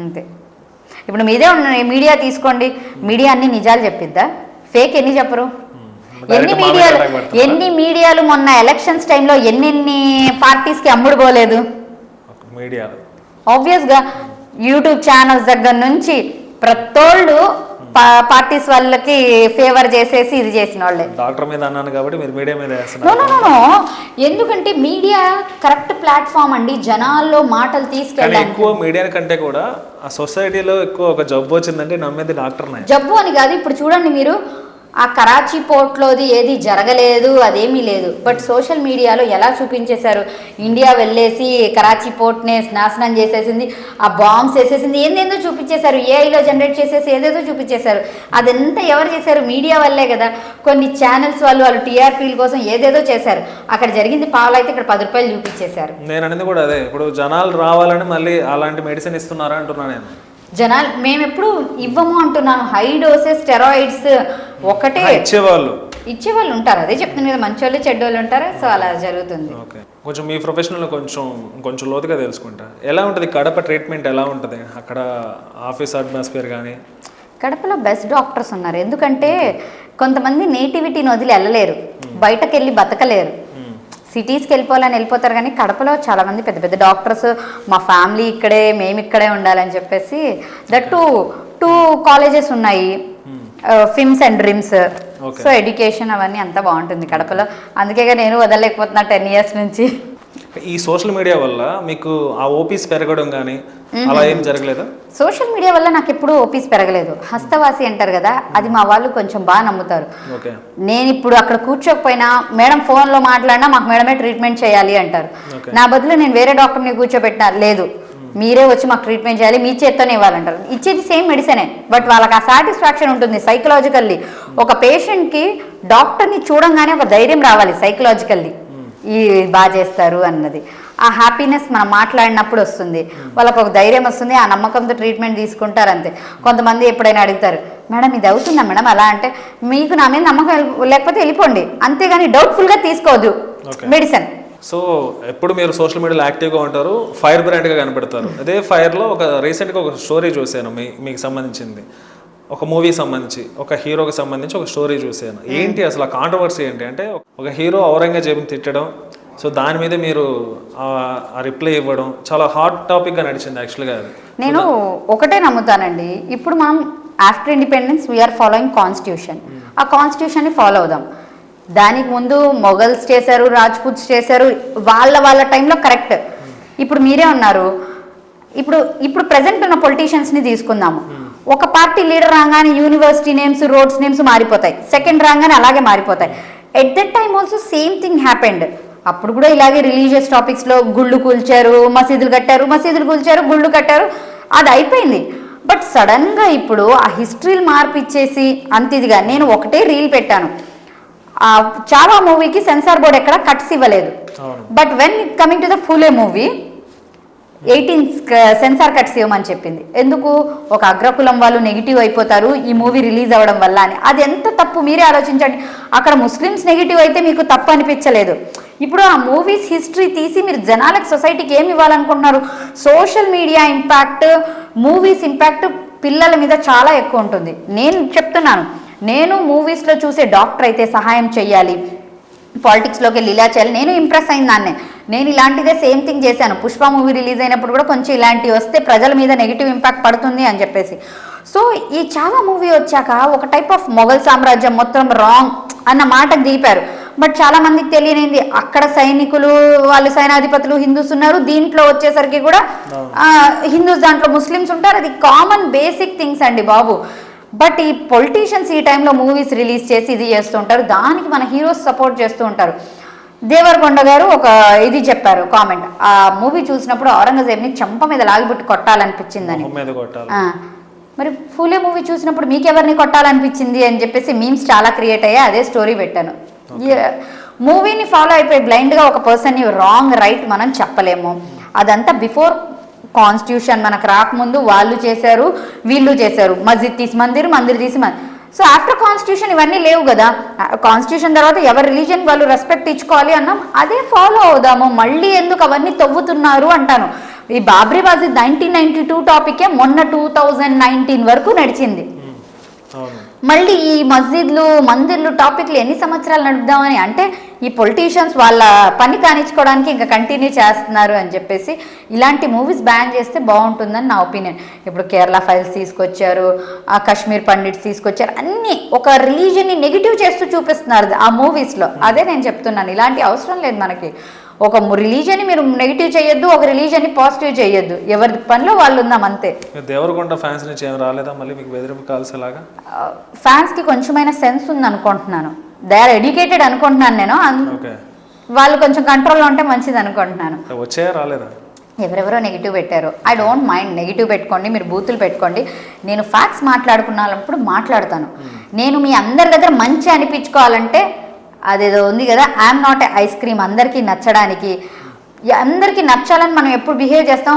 అంతే. ఇప్పుడు మీదే ఉన్న మీడియా తీసుకోండి, మీడియా అన్ని నిజాలు చెప్పిద్దా? ఫేక్ ఎన్ని చెప్పరు? ఎన్ని మీడియాలు మొన్న ఎలక్షన్స్ టైంలో ఎన్ని పార్టీస్కి అమ్ముడు పోలేదు? ఆబ్వియస్గా యూట్యూబ్ ఛానల్స్ దగ్గర నుంచి ప్రతోళ్ళు పార్టీస్ వాళ్ళకి ఫేవర్ చేసేసి ఇది చేసిన వాళ్ళే.
డాక్టర్ మీద అన్నాను కాబట్టి మీరు మీడియా మీద వేస్తున్నారు.
ఎందుకంటే మీడియా కరెక్ట్ ప్లాట్ఫామ్ అండి, జనాల్లో మాటలు తీసుకెళ్ళాలి.
ఎక్కువ మీడియా కంటే కూడా ఆ సొసైటీలో ఎక్కువ ఒక జబ్బు వచ్చిందంటే నమ్మేది డాక్టర్.
జబ్బు అని కాదు, ఇప్పుడు చూడండి మీరు ఆ కరాచీ పోర్ట్లోది ఏది జరగలేదు, అదేమీ లేదు. బట్ సోషల్ మీడియాలో ఎలా చూపించేశారు, ఇండియా వెళ్ళేసి కరాచీ పోర్ట్ని నాశనం చేసేసింది, ఆ బాంబ్స్ వేసేసింది, ఏందేందో చూపించేశారు, ఏఐలో జనరేట్ చేసేసి ఏదేదో చూపించేశారు. అదంతా ఎవరు చేశారు? మీడియా వల్లే కదా. కొన్ని ఛానల్స్ వాళ్ళు టీఆర్పీల కోసం ఏదేదో చేశారు. అక్కడ జరిగింది పావులు అయితే ఇక్కడ 10 రూపాయలు చూపించేశారు.
నేను అనేది కూడా అదే, ఇప్పుడు జనాలు రావాలని మళ్ళీ అలాంటి మెడిసిన్ ఇస్తున్నారా అంటున్నా నేను.
జనాలు మేము ఎప్పుడు ఇవ్వము అంటున్నాను. హై డోసెస్ స్టెరాయిడ్స్ ఒకటే ఇచ్చేవాళ్ళు ఉంటారు. అదే చెప్తున్నాను కదా, మంచి వాళ్ళు చెడ్డోళ్ళు ఉంటారు. సో అలా జరుగుతుంది.
ఓకే, కొంచెం మీ ప్రొఫెషనల్ కొంచెం లోతుగా తెలుసుకుంటా. ఎలా ఉంటుంది కడప ట్రీట్మెంట్, ఎలా ఉంటుంది అక్కడ ఆఫీస్ అట్మాస్ఫియర్ కానీ?
కడపలో బెస్ట్ డాక్టర్స్ ఉన్నారు. ఎందుకంటే కొంతమంది నేటివిటీని వదిలి వెళ్ళలేరు, బయటకు వెళ్ళి బతకలేరు, సిటీస్కి వెళ్ళిపోతారు. కానీ కడపలో చాలామంది పెద్ద పెద్ద డాక్టర్స్, మా ఫ్యామిలీ ఇక్కడే, మేము ఇక్కడే ఉండాలని చెప్పేసి. దట్ టూ కాలేజెస్ ఉన్నాయి, ఫిమ్స్ అండ్ డ్రీమ్స్. సో ఎడ్యుకేషన్ అవన్నీ అంతా బాగుంటుంది కడపలో. అందుకే నేను వదలలేకపోతున్నా 10 years నుంచి.
ఈ సోషల్ మీడియా వల్ల మీకు ఆ ఓపీస్ పెరగడం కానీ అలా ఏం జరగలేదా?
సోషల్ మీడియా వల్ల నాకు ఎప్పుడు ఓపీస్ పెరగలేదు. హస్తవాసి అంటారు కదా, అది మా వాళ్ళు కొంచెం బాగా నమ్ముతారు. నేను ఇప్పుడు అక్కడ కూర్చోకపోయినా మేడం ఫోన్లో మాట్లాడినా మాకు మేడమే ట్రీట్మెంట్ చేయాలి అంటారు. నా బదులు నేను వేరే డాక్టర్ని కూర్చోబెట్టినా, లేదు మీరే వచ్చి మాకు ట్రీట్మెంట్ చేయాలి, మీ చేత్తోనే ఇవ్వాలంటారు. ఇచ్చేది సేమ్ మెడిసినే, బట్ వాళ్ళకి ఆ సాటిస్ఫాక్షన్ ఉంటుంది సైకలాజికల్లీ. ఒక పేషెంట్కి డాక్టర్ని చూడంగానే ఒక ధైర్యం రావాలి సైకలాజికల్లీ, ఈ బాగా చేస్తారు అన్నది. ఆ హ్యాపీనెస్ మనం మాట్లాడినప్పుడు వస్తుంది, వాళ్ళకు ఒక ధైర్యం వస్తుంది, ఆ నమ్మకంతో ట్రీట్మెంట్ తీసుకుంటారు అంతే. కొంతమంది ఎప్పుడైనా అడుగుతారు, మేడం ఇది అవుతుందా మేడం, అలా అంటే మీకు నా మీద నమ్మకం లేకపోతే వెళ్ళిపోండి, అంతేగాని డౌట్ఫుల్గా తీసుకోవద్దు మెడిసిన్.
సో ఎప్పుడు మీరు సోషల్ మీడియాలో యాక్టివ్గా ఉంటారు, ఫైర్ బ్రాండ్గా కనపడతారు. అదే ఫైర్లో రీసెంట్గా ఒక స్టోరీ చూశాను మీకు సంబంధించింది, ఒక మూవీ సంబంధించి, ఒక హీరోకి సంబంధించి ఒక స్టోరీ చూశాను. ఏంటి అసలు ఆ కాంట్రవర్సీ ఏంటి అంటే, ఒక హీరో ఔరంగజేబుని తిట్టడం, సో దాని మీద మీరు ఆ రిప్లై ఇవ్వడం చాలా హాట్ టాపిక్గా నడిచింది యాక్చువల్గా. అది
నేను ఒకటే నమ్ముతానండి, ఇప్పుడు మనం after independence we are following constitution. ఆ కాన్స్టిట్యూషన్ని ఫాలో అవుదాం. దానికి ముందు మొఘల్స్ చేశారు, రాజ్పుట్స్ చేశారు, వాళ్ళ టైంలో కరెక్ట్. ఇప్పుడు మీరే ఉన్నారు, ఇప్పుడు ప్రజెంట్ ఉన్న పొలిటీషియన్స్ని తీసుకుందాము. ఒక పార్టీ లీడర్ రాగానే యూనివర్సిటీ నేమ్స్, రోడ్స్ నేమ్స్ మారిపోతాయి, సెకండ్ రాగానే అలాగే మారిపోతాయి. At that time also same thing happened. అప్పుడు కూడా ఇలాగే రిలీజియస్ టాపిక్స్లో గుళ్ళు కూల్చారు, మసీదులు కట్టారు, మసీదులు కూల్చారు, గుళ్ళు కట్టారు, అది అయిపోయింది. బట్ సడన్గా ఇప్పుడు ఆ హిస్టరీలు మార్పిచ్చేసి అంతిదిగా. నేను ఒకటే రీల్ పెట్టాను, చాలా మూవీకి సెన్సార్ బోర్డ్ ఎక్కడ కట్స్ ఇవ్వలేదు. But when coming to the Phule movie 18 censor cuts ఇవ్వమని చెప్పింది. ఎందుకు? ఒక అగ్రకులం వాళ్ళు నెగిటివ్ అయిపోతారు ఈ మూవీ రిలీజ్ అవ్వడం వల్ల అని. అది ఎంత తప్పు మీరే ఆలోచించండి. అక్కడ ముస్లిమ్స్ నెగిటివ్ అయితే మీకు తప్పు అనిపించలేదు. ఇప్పుడు ఆ మూవీస్ హిస్టరీ తీసి మీరు జనాలకు, సొసైటీకి ఏమి ఇవ్వాలనుకుంటున్నారు? Social media impact, movies impact పిల్లల మీద చాలా ఎక్కువ ఉంటుంది. నేను చెప్తున్నాను, నేను మూవీస్లో చూసే డాక్టర్ అయితే సహాయం చెయ్యాలి, పాలిటిక్స్లోకి వెళ్ళి ఇలా చేయాలి, నేను ఇంప్రెస్ అయిన దాన్నే. నేను ఇలాంటిదే సేమ్ థింగ్ చేశాను. పుష్ప మూవీ రిలీజ్ అయినప్పుడు కూడా కొంచెం ఇలాంటివి వస్తే ప్రజల మీద నెగిటివ్ ఇంపాక్ట్ పడుతుంది అని చెప్పేసి. సో ఈ చావా మూవీ వచ్చాక ఒక టైప్ ఆఫ్ మొఘల్ సామ్రాజ్యం మొత్తం రాంగ్ అన్న మాటకు దిగిపారు. బట్ చాలా మందికి తెలియనింది, అక్కడ సైనికులు, వాళ్ళు సైనాధిపతులు హిందూస్ ఉన్నారు, దీంట్లో వచ్చేసరికి కూడా హిందూస్, దాంట్లో ముస్లిమ్స్ ఉంటారు. అది కామన్ బేసిక్ థింగ్స్ అండి బాబు. బట్ ఈ పొలిటీషియన్స్ ఈ టైంలో మూవీస్ రిలీజ్ చేసి ఇది చేస్తూ ఉంటారు, దానికి మన హీరోస్ సపోర్ట్ చేస్తూ ఉంటారు. దేవరకొండ గారు ఒక ఇది చెప్పారు కామెంట్, ఆ మూవీ చూసినప్పుడు ఔరంగజేబ్ని చెంప మీద లాగిబుట్టి కొట్టాలనిపించిందని. మరి ఫూలే మూవీ చూసినప్పుడు మీకెవరిని కొట్టాలనిపించింది అని చెప్పేసి మీమ్స్ చాలా క్రియేట్ అయ్యాయి. అదే స్టోరీ పెట్టాను. మూవీని ఫాలో అయిపోయి బ్లైండ్గా ఒక పర్సన్ని రాంగ్ రైట్ మనం చెప్పలేము. అదంతా బిఫోర్ కాన్స్టిట్యూషన్ మనకు రాకముందు వాళ్ళు చేశారు, వీళ్ళు చేశారు. మస్జిద్ తీసి మందిర్, మందిర్ తీసి సో ఆఫ్టర్ కాన్స్టిట్యూషన్ ఇవన్నీ లేవు కదా. కాన్స్టిట్యూషన్ తర్వాత ఎవరి రిలీజన్ వాళ్ళు రెస్పెక్ట్ ఇచ్చుకోవాలి అన్నాం, అదే ఫాలో అవుదాము. మళ్ళీ ఎందుకు అవన్నీ తవ్వుతున్నారు అంటాను. ఈ బాబ్రీ మస్జిద్ 1992 టాపికే మొన్న 2019 వరకు నడిచింది. మళ్ళీ ఈ మస్జిద్లు, మందిర్లు టాపిక్లు ఎన్ని సంవత్సరాలు నడుపుదామని, అంటే ఈ పొలిటీషియన్స్ వాళ్ళ పని కానిచ్చుకోవడానికి ఇంకా కంటిన్యూ చేస్తున్నారు అని చెప్పేసి ఇలాంటి మూవీస్ బ్యాన్ చేస్తే బాగుంటుందని నా ఒపీనియన్. ఇప్పుడు కేరళ ఫైల్స్ తీసుకొచ్చారు, ఆ కాశ్మీర్ పండిట్స్ తీసుకొచ్చారు, అన్నీ ఒక రిలీజియన్ని నెగిటివ్ చేస్తూ చూపిస్తున్నారు ఆ మూవీస్లో. అదే నేను చెప్తున్నాను, ఇలాంటి అవసరం లేదు మనకి. ఒక రిలీజియన్ని మీరు నెగిటివ్ చేయొద్దు, ఒక రిలీజియన్ని పాజిటివ్ చేయొద్దు, ఎవరి పనిలో వాళ్ళు ఉందాం అంతే.
దేవరకొండ ఫ్యాన్స్ నుంచి ఏం రాలేదా మళ్ళీ మీకు బెదిరింపు కాల్స్ అలాగా?
ఫ్యాన్స్కి కొంచెమైనా సెన్స్ ఉంది అనుకుంటున్నాను, దే ఆర్ ఎడ్యుకేటెడ్ అనుకుంటున్నాను నేను. వాళ్ళు కొంచెం కంట్రోల్లో ఉంటే మంచిది అనుకుంటున్నాను.
వచ్చాయా రాలేదా?
ఎవరెవరో నెగిటివ్ పెట్టారు. ఐ డోంట్ మైండ్, నెగిటివ్ పెట్టుకోండి, మీరు బూతులు పెట్టుకోండి, నేను ఫ్యాక్ట్స్ మాట్లాడుకున్నప్పుడు మాట్లాడతాను. నేను మీ అందరి దగ్గర మంచి అనిపించుకోవాలంటే అదేదో ఉంది కదా, I'm not a ice cream అందరికీ నచ్చడానికి. అందరికీ నచ్చాలని మనం ఎప్పుడు బిహేవ్ చేస్తాం,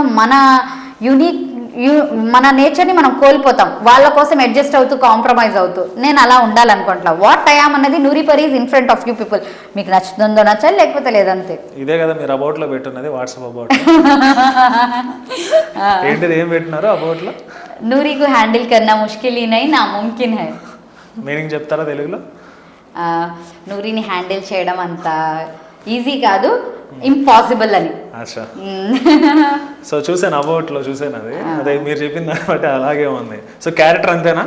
మన నేచర్ని మనం కోల్పోతాం, వాళ్ళ కోసం అడ్జస్ట్ అవుతూ కాంప్రమైజ్ అవుతూ. నేను అలా ఉండాలనుకుంటున్నా. వాట్ ఐ యామ్ అన్నది Nooripari is in front of you people. మీకు నచ్చుతుందో నచ్చాలి, లేకపోతే లేదంతే.
ఇదే కదా మీరు అబౌట్లో పెట్టున్నది, వాట్సాప్ అబౌట్. ఏంటిది, ఏం పెట్టినారు అబౌట్లో?
నూరీకు హ్యాండిల్ కన్నా ముష్కిల్ ఈ నై నా ముమ్కిన్ హై.
మీనింగ్ చెప్తారా తెలుగులో?
నూరిని హ్యాండిల్ చేయడం అంత ఈజీ కాదు, ఇంపాసిబుల్ అని.
సో చూసాను అబౌట్లో, చూసాను అది. అదే మీరు చెప్పిన దాన్ని బట్టి అలాగే ఉంది. సో క్యారెక్టర్ అంతేనా?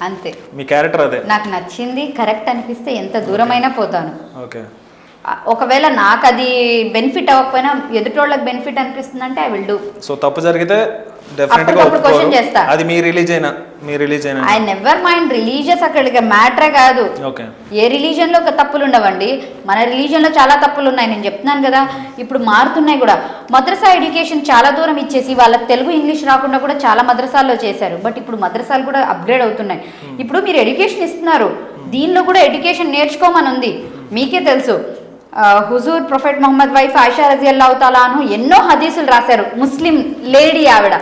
అంతే,
మీ క్యారెక్టర్ అదే.
నాకు నచ్చింది, కరెక్ట్ అనిపిస్తే ఎంత దూరమైనా పోతాను.
ఓకే.
ఒకవేళ నాకు అది బెనిఫిట్ అవ్వకపోయినా ఎదుటోళ్ళకి బెనిఫిట్ అనిపిస్తుంది అంటే ఐ విల్ డూ.
సో తప్పు జరిగితే డెఫినెట్గా
క్వశ్చన్ చేస్తా.
అది మీ రిలీజియన్, మీ religion.
I never mind religious, అక్కడికి మ్యాటరే కాదు.
ఓకే.
ఏ రిలీజియన్లో తప్పులు ఉండవండి, మన రిలీజియన్లో చాలా తప్పులు ఉన్నాయి. నేను చెప్తున్నాను కదా, ఇప్పుడు మారుతున్నాయి కూడా. మద్రసా ఎడ్యుకేషన్ చాలా దూరం ఇచ్చేసి వాళ్ళకి తెలుగు ఇంగ్లీష్ రాకుండా కూడా చాలా మద్రసాల్లో చేశారు. బట్ ఇప్పుడు మద్రసాలు కూడా అప్గ్రేడ్ అవుతున్నాయి. ఇప్పుడు మీరు ఎడ్యుకేషన్ ఇస్తున్నారు, దీనిలో కూడా ఎడ్యుకేషన్ నేర్చుకోమని ఉంది. మీకే తెలుసు, హుజూర్ ప్రొఫెట్ మొహమ్మద్ వైఫ్ ఆయిషా రజియల్లాహు తాలా అన్హు ఎన్నో హదీసులు రాశారు, ముస్లిం లేడీ ఆవిడ.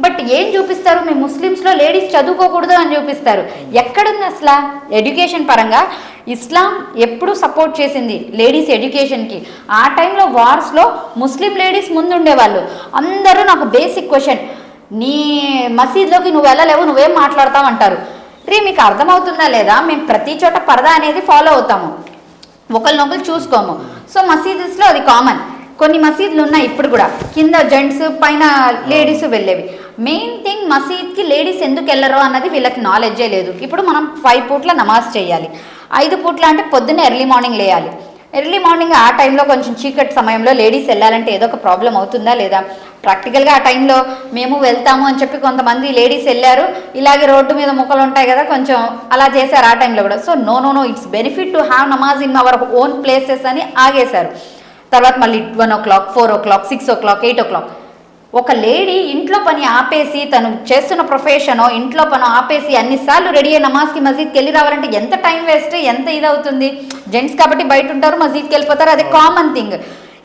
బట్ ఏం చూపిస్తారు, మీ ముస్లిమ్స్లో లేడీస్ చదువుకోకూడదు అని చూపిస్తారు. ఎక్కడుంది అసలు ఎడ్యుకేషన్ పరంగా? ఇస్లాం ఎప్పుడు సపోర్ట్ చేసింది లేడీస్ ఎడ్యుకేషన్కి. ఆ టైంలో వార్స్లో ముస్లిం లేడీస్ ముందుండేవాళ్ళు. అందరూ నాకు బేసిక్ క్వశ్చన్, నీ మసీద్లోకి నువ్వు వెళ్ళలేవు, నువ్వేం మాట్లాడతావు అంటారు. మీకు అర్థమవుతుందా లేదా? మేము ప్రతి చోట పరదా అనేది ఫాలో అవుతాము, ఒకరినొకరు చూసుకోము. సో మసీదుస్లో అది కామన్. కొన్ని మసీదులు ఉన్నాయి ఇప్పుడు కూడా, కింద జెంట్స్ పైన లేడీస్ వెళ్ళేవి. మెయిన్ థింగ్, మసీద్కి లేడీస్ ఎందుకు వెళ్ళరు అన్నది వీళ్ళకి నాలెడ్జే లేదు. ఇప్పుడు మనం 5 పూట్ల నమాజ్ చేయాలి. 5 పూట్ల అంటే పొద్దున్నే ఎర్లీ మార్నింగ్ లేయాలి. ఎర్లీ మార్నింగ్ ఆ టైంలో కొంచెం చీకటి సమయంలో లేడీస్ వెళ్ళాలంటే ఏదో ఒక ప్రాబ్లం అవుతుందా లేదా? ప్రాక్టికల్గా ఆ టైంలో మేము వెళ్తాము అని చెప్పి కొంతమంది లేడీస్ వెళ్ళారు, ఇలాగే రోడ్డు మీద ముక్కలు ఉంటాయి కదా, కొంచెం అలా చేశారు ఆ టైంలో కూడా. So no, it's benefit to have నమాజ్ ఇన్ అవర్ ఓన్ ప్లేసెస్ అని ఆగేశారు. తర్వాత మళ్ళీ 1 o'clock, 4 o'clock, 6 o'clock, 8 o'clock. ఒక లేడీ ఇంట్లో పని ఆపేసి, తను చేస్తున్న ప్రొఫెషనో ఇంట్లో పని ఆపేసి అన్నిసార్లు రెడీ అయ్యి నమాజ్కి మసీద్కి వెళ్ళి రావాలంటే ఎంత టైం వేస్ట్, ఎంత ఇదవుతుంది. జెంట్స్ కాబట్టి బయట ఉంటారు, మసీద్కి వెళ్ళిపోతారు, అది కామన్ థింగ్.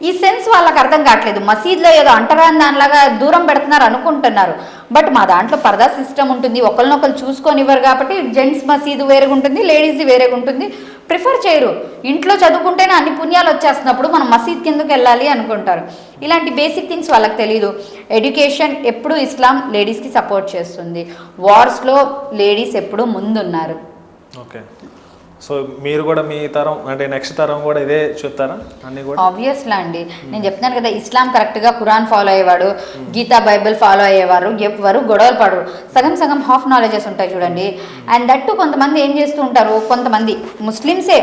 ఈ సెన్స్ వాళ్ళకి అర్థం కావట్లేదు. మసీద్లో ఏదో అంటరాని దానిలాగా దూరం పెడుతున్నారు అనుకుంటున్నారు. బట్ మా దాంట్లో పరదా సిస్టమ్ ఉంటుంది, ఒకరినొకరు చూసుకొని ఇవ్వరు కాబట్టి జెంట్స్ మసీదు వేరేగా ఉంటుంది, లేడీస్ది వేరేగా ఉంటుంది. ప్రిఫర్ చేయరు. ఇంట్లో చదువుకుంటేనే అన్ని పుణ్యాలు వచ్చేస్తున్నప్పుడు మనం మసీద్ కిందకి వెళ్ళాలి అనుకుంటారు. ఇలాంటి బేసిక్ థింగ్స్ వాళ్ళకి తెలియదు. ఎడ్యుకేషన్ ఎప్పుడు ఇస్లాం లేడీస్కి సపోర్ట్ చేస్తుంది. వార్స్లో లేడీస్ ఎప్పుడు ముందున్నారు.
ఓకే. సో మీరు కూడా మీ తరం అంటే నెక్స్ట్ తరం కూడా ఇదే చెప్తారా అన్ని కూడా?
ఆబ్వియస్లా అండి, నేను చెప్తున్నాను కదా, ఇస్లాం కరెక్ట్గా ఖురాన్ ఫాలో అయ్యేవాడు, గీతా బైబిల్ ఫాలో అయ్యేవారు, ఎవరు గొడవలు పడరు. సగం హాఫ్ నాలెడ్జెస్ ఉంటాయి చూడండి. అండ్ దట్టు కొంతమంది ఏం చేస్తూ ఉంటారు, కొంతమంది ముస్లిమ్సే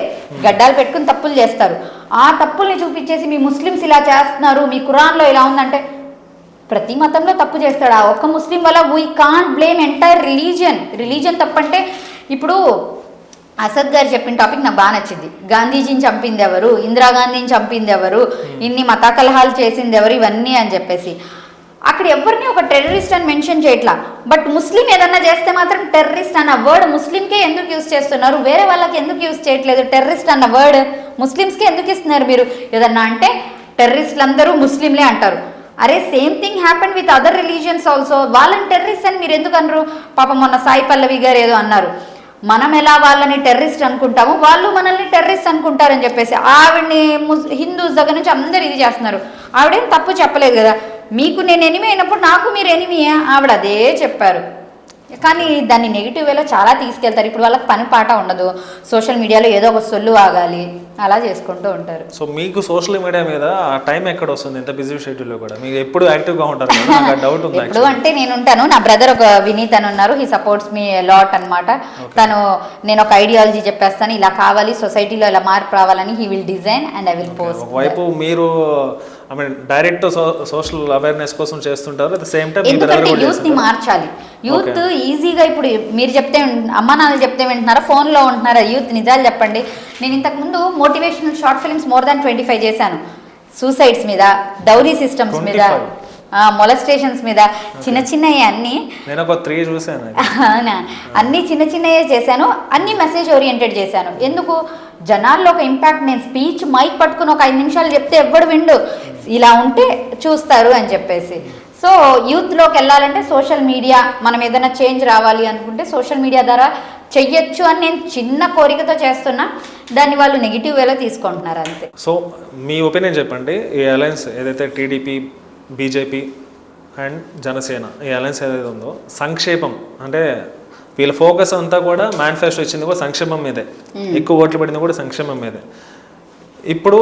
గడ్డాలు పెట్టుకుని తప్పులు చేస్తారు. ఆ తప్పుల్ని చూపించేసి మీ ముస్లిమ్స్ ఇలా చేస్తున్నారు, మీ ఖురాన్లో ఇలా ఉందంటే, ప్రతి మతంలో తప్పు చేస్తాడు. ఆ ఒక్క ముస్లిం వల్ల we can't blame entire religion తప్పంటే. ఇప్పుడు అసద్ గారు చెప్పిన టాపిక్ నాకు బాగా నచ్చింది. గాంధీజీని చంపింది ఎవరు, ఇందిరాగాంధీని చంపింది ఎవరు, ఇన్ని మత కలహాలు చేసింది ఎవరు, ఇవన్నీ అని చెప్పేసి. అక్కడ ఎవరిని ఒక టెర్రరిస్ట్ అని మెన్షన్ చేయట్లా. బట్ ముస్లిం ఏదన్నా చేస్తే మాత్రం టెర్రరిస్ట్ అన్న వర్డ్ ముస్లింకే ఎందుకు యూజ్ చేస్తున్నారు, వేరే వాళ్ళకి ఎందుకు యూజ్ చేయట్లేదు? టెర్రరిస్ట్ అన్న వర్డ్ ముస్లిమ్స్కే ఎందుకు ఇస్తున్నారు మీరు? ఏదన్నా అంటే టెర్రరిస్టులు అందరూ ముస్లింలే అంటారు. అరే same thing happen with other religions also. వాళ్ళని టెర్రరిస్ట్ అని మీరు ఎందుకు అనరు? పాపం మొన్న సాయి పల్లవి గారు ఏదో అన్నారు, మనం ఎలా వాళ్ళని టెర్రరిస్ట్ అనుకుంటాము, వాళ్ళు మనల్ని టెర్రరిస్ట్ అనుకుంటారని చెప్పేసి. ఆవిడ్ని హిందూస్ దగ్గర నుంచి అందరు ఇది చేస్తున్నారు. ఆవిడేం తప్పు చెప్పలేదు కదా. మీకు నేను ఎనిమి అయినప్పుడు నాకు మీరు ఎనిమియా, ఆవిడ అదే చెప్పారు. కానీ దాన్ని నెగిటివ్ వేలో చాలా తీసుకెళ్తారు. ఇప్పుడు వాళ్ళకి పని పాట ఉండదు, సోషల్ మీడియాలో ఏదో ఒక సొల్లు ఆగాలి, అలా చేసుకుంటూ ఉంటారు.
సో మీకు సోషల్ మీడియా మీద ఆ టైం ఎక్కడ వస్తుంది? ఎంత బిజీ షెడ్యూల్లో కూడా మీకు ఎప్పుడు యాక్టివ్గా ఉంటారు కదా, నాకు డౌట్ ఉంది.
ఎప్పుడు అంటే నేను ఉంటాను, నా బ్రదర్ ఒక వినీత్ అని ఉన్నారు, హీ సపోర్ట్స్ మీ లాట్ అనమాట. తను నేను ఒక ఐడియాలజీ చెప్పేస్తాను, ఇలా కావాలి సొసైటీలో ఇలా మార్పు రావాలని, he will design and I will post.
ఒకవైపు మీరు I mean direct social awareness కోసం చేస్తుంటారు, అట్ ద సేమ్ టైం
ఎందుకంటే యూత్ ని మార్చాలి. యూత్ ఈజీగా ఇప్పుడు మీరు చెప్తే అమ్మ నాన్నలు చెప్తే వింటున్నారా, ఫోన్లో ఉంటున్నారా? యూత్ నిజాలు చెప్పండి. నేను ఇంతకుముందు motivational short films more than 25 చేశాను. సూసైడ్స్ మీద, డౌరీ సిస్టమ్స్ మీద, మొలస్టేషన్స్ మీద, చిన్న చిన్నవి అన్నీ.
నేను ఒక 3 చూసాను.
అవునా? అన్నీ చిన్న చిన్నవే చేశాను, అన్నీ మెసేజ్ ఓరియంటెడ్ చేశాను. ఎందుకు జనాల్లో ఒక ఇంపాక్ట్. నేను స్పీచ్ మైక్ పట్టుకుని ఒక 5 నిమిషాలు చెప్తే ఎవ్వడు విండు, ఇలా ఉంటే చూస్తారు అని చెప్పేసి. సో యూత్లోకి వెళ్ళాలంటే సోషల్ మీడియా, మనం ఏదైనా చేంజ్ రావాలి అనుకుంటే సోషల్ మీడియా ద్వారా చెయ్యొచ్చు అని నేను చిన్న కోరికతో చేస్తున్నా. దాన్ని వాళ్ళు నెగిటివ్ వేలో తీసుకుంటున్నారు అంతే.
సో మీ ఒపీనియన్ చెప్పండి, ఈ అలయన్స్ ఏదైతే టీడీపీ, బీజేపీ అండ్ జనసేన ఈ అలయన్స్ ఏదైతే ఉందో, సంక్షేమం అంటే వీళ్ళ ఫోకస్ అంతా కూడా మేనిఫెస్టో ఇచ్చింది కూడా సంక్షేమం మీదే, ఎక్కువ ఓట్లు పడింది కూడా సంక్షేమం మీదే. ఇప్పుడు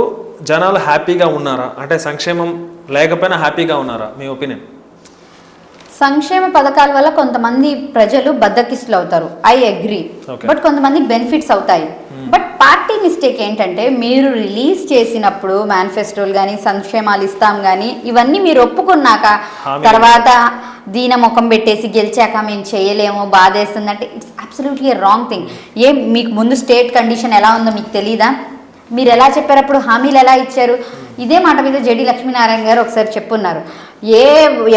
జనాలు హ్యాపీగా ఉన్నారా? అంటే సంక్షేమం లేకపోయినా హ్యాపీగా ఉన్నారా? మీ ఒపీనియన్.
సంక్షేమ పథకాల వల్ల కొంతమంది ప్రజలు బద్దకిస్తులు అవుతారు, ఐ అగ్రీ. బట్ కొంతమంది బెనిఫిట్స్ అవుతాయి. బట్ పార్టీ మిస్టేక్ ఏంటంటే, మీరు రిలీజ్ చేసినప్పుడు మేనిఫెస్టోలు కానీ సంక్షేమాలు ఇస్తాం కానీ ఇవన్నీ మీరు ఒప్పుకున్నాక తర్వాత దీన ముఖం పెట్టేసి గెలిచాక మేము చేయలేము, బాధేస్తుందంటే ఇట్స్ అబ్సల్యూట్లీ రాంగ్ థింగ్. మీకు ముందు స్టేట్ కండిషన్ ఎలా ఉందో మీకు తెలీదా? మీరు ఎలా చెప్పారు, అప్పుడు హామీలు ఎలా ఇచ్చారు? ఇదే మాట మీద జెడి లక్ష్మీనారాయణ గారు ఒకసారి చెప్పున్నారు,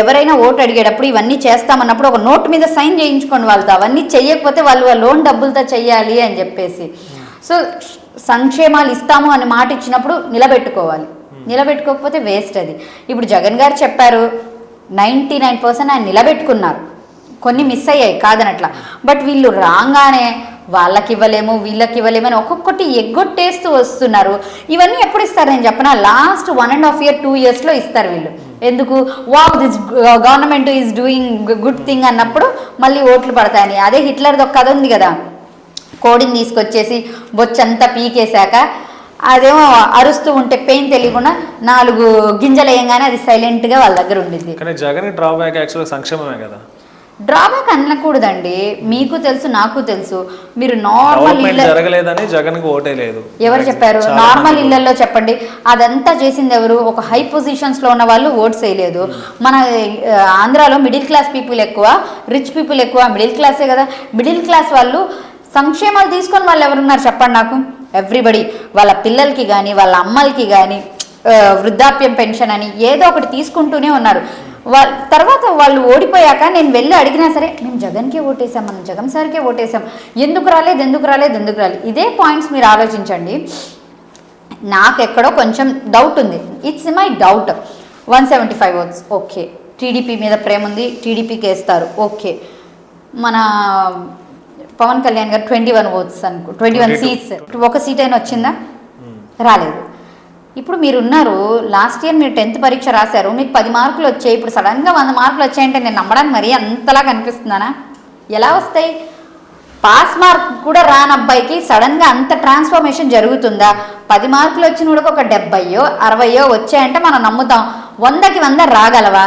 ఎవరైనా ఓటు అడిగేటప్పుడు ఇవన్నీ చేస్తామన్నప్పుడు ఒక నోటు మీద సైన్ చేయించుకోండి వాళ్ళతో, అవన్నీ చెయ్యకపోతే వాళ్ళు లోన్ డబ్బులతో చెయ్యాలి అని చెప్పేసి. సో సంక్షేమాలు ఇస్తాము అని మాట ఇచ్చినప్పుడు నిలబెట్టుకోవాలి, నిలబెట్టుకోకపోతే వేస్ట్ అది. ఇప్పుడు జగన్ గారు చెప్పారు, 99% ఆయన నిలబెట్టుకున్నారు, కొన్ని మిస్ అయ్యాయి కాదనట్లా. బట్ వీళ్ళు రాగానే వాళ్ళకి ఇవ్వలేము వీళ్ళకి ఇవ్వలేము అని ఒక్కొక్కటి ఎగ్గొట్టేస్తూ వస్తున్నారు. ఇవన్నీ ఎప్పుడు ఇస్తారు నేను చెప్పనా? లాస్ట్ 1.5 year 2 yearsలో ఇస్తారు వీళ్ళు. ఎందుకు? Wow this government is doing good thing అన్నప్పుడు మళ్ళీ ఓట్లు పడతాయని. అదే హిట్లర్ది ఒక కథ ఉంది కదా, కోడిని తీసుకొచ్చేసి బొచ్చంతా పీకేశాక అదేమో అరుస్తూ ఉంటే పెయిన్ తెలియకుండా 4 గింజలు వేయంగానే అది సైలెంట్గా వాళ్ళ దగ్గర ఉండింది.
కానీ జగన్ డ్రాబ్యాక్ యాక్చువల్గా సంక్షేమమే కదా.
డ్రాబ్యాక్ అనకూడదండి, మీకు తెలుసు నాకు తెలుసు. మీరు నార్మల్ ఇల్లు
జరగలేదని జగన్కి ఓటే లేదు.
ఎవరు చెప్పారు? నార్మల్ ఇళ్లలో చెప్పండి, అదంతా చేసింది ఎవరు? ఒక హై పొజిషన్స్లో ఉన్న వాళ్ళు ఓట్స్ వేయలేదు. మన ఆంధ్రాలో మిడిల్ క్లాస్ పీపుల్ ఎక్కువ, రిచ్ పీపుల్ ఎక్కువ. మిడిల్ క్లాసే కదా. మిడిల్ క్లాస్ వాళ్ళు సంక్షేమాలు తీసుకొని వాళ్ళు ఎవరున్నారు చెప్పండి నాకు? ఎవ్రీబడి. వాళ్ళ పిల్లలకి కానీ వాళ్ళ అమ్మలకి కానీ వృద్ధాప్యం పెన్షన్ అని ఏదో ఒకటి తీసుకుంటూనే ఉన్నారు. తర్వాత వాళ్ళు ఓడిపోయాక నేను వెళ్ళి అడిగినా సరే మేము జగన్కే ఓటేసాం, మనం జగన్ సార్కే ఓటేసాం, ఎందుకు రాలేదు. ఇదే పాయింట్స్ మీరు ఆలోచించండి. నాకెక్కడో కొంచెం డౌట్ ఉంది, it's my doubt. 175 votes okay, TDP మీద ప్రేమ ఉంది, టీడీపీకి వేస్తారు ఓకే. మన పవన్ కళ్యాణ్ గారు 21 votes అనుకో, 21 seats, ఒక సీట్ అయినా వచ్చిందా? రాలేదు. ఇప్పుడు మీరున్నారు, లాస్ట్ ఇయర్ మీరు 10th పరీక్ష రాశారు, మీకు 10 మార్కులు వచ్చాయి. ఇప్పుడు సడన్గా 100 మార్కులు వచ్చాయంటే నేను నమ్మడానికి మరీ అంతలా కనిపిస్తుందనా? ఎలా వస్తాయి? పాస్ మార్క్ కూడా రాని అబ్బాయికి సడన్గా అంత ట్రాన్స్ఫర్మేషన్ జరుగుతుందా? 10 మార్కులు వచ్చిన కూడా ఒక 70 60 వచ్చాయంటే మనం నమ్ముతాం. 100కి 100 రాగలవా?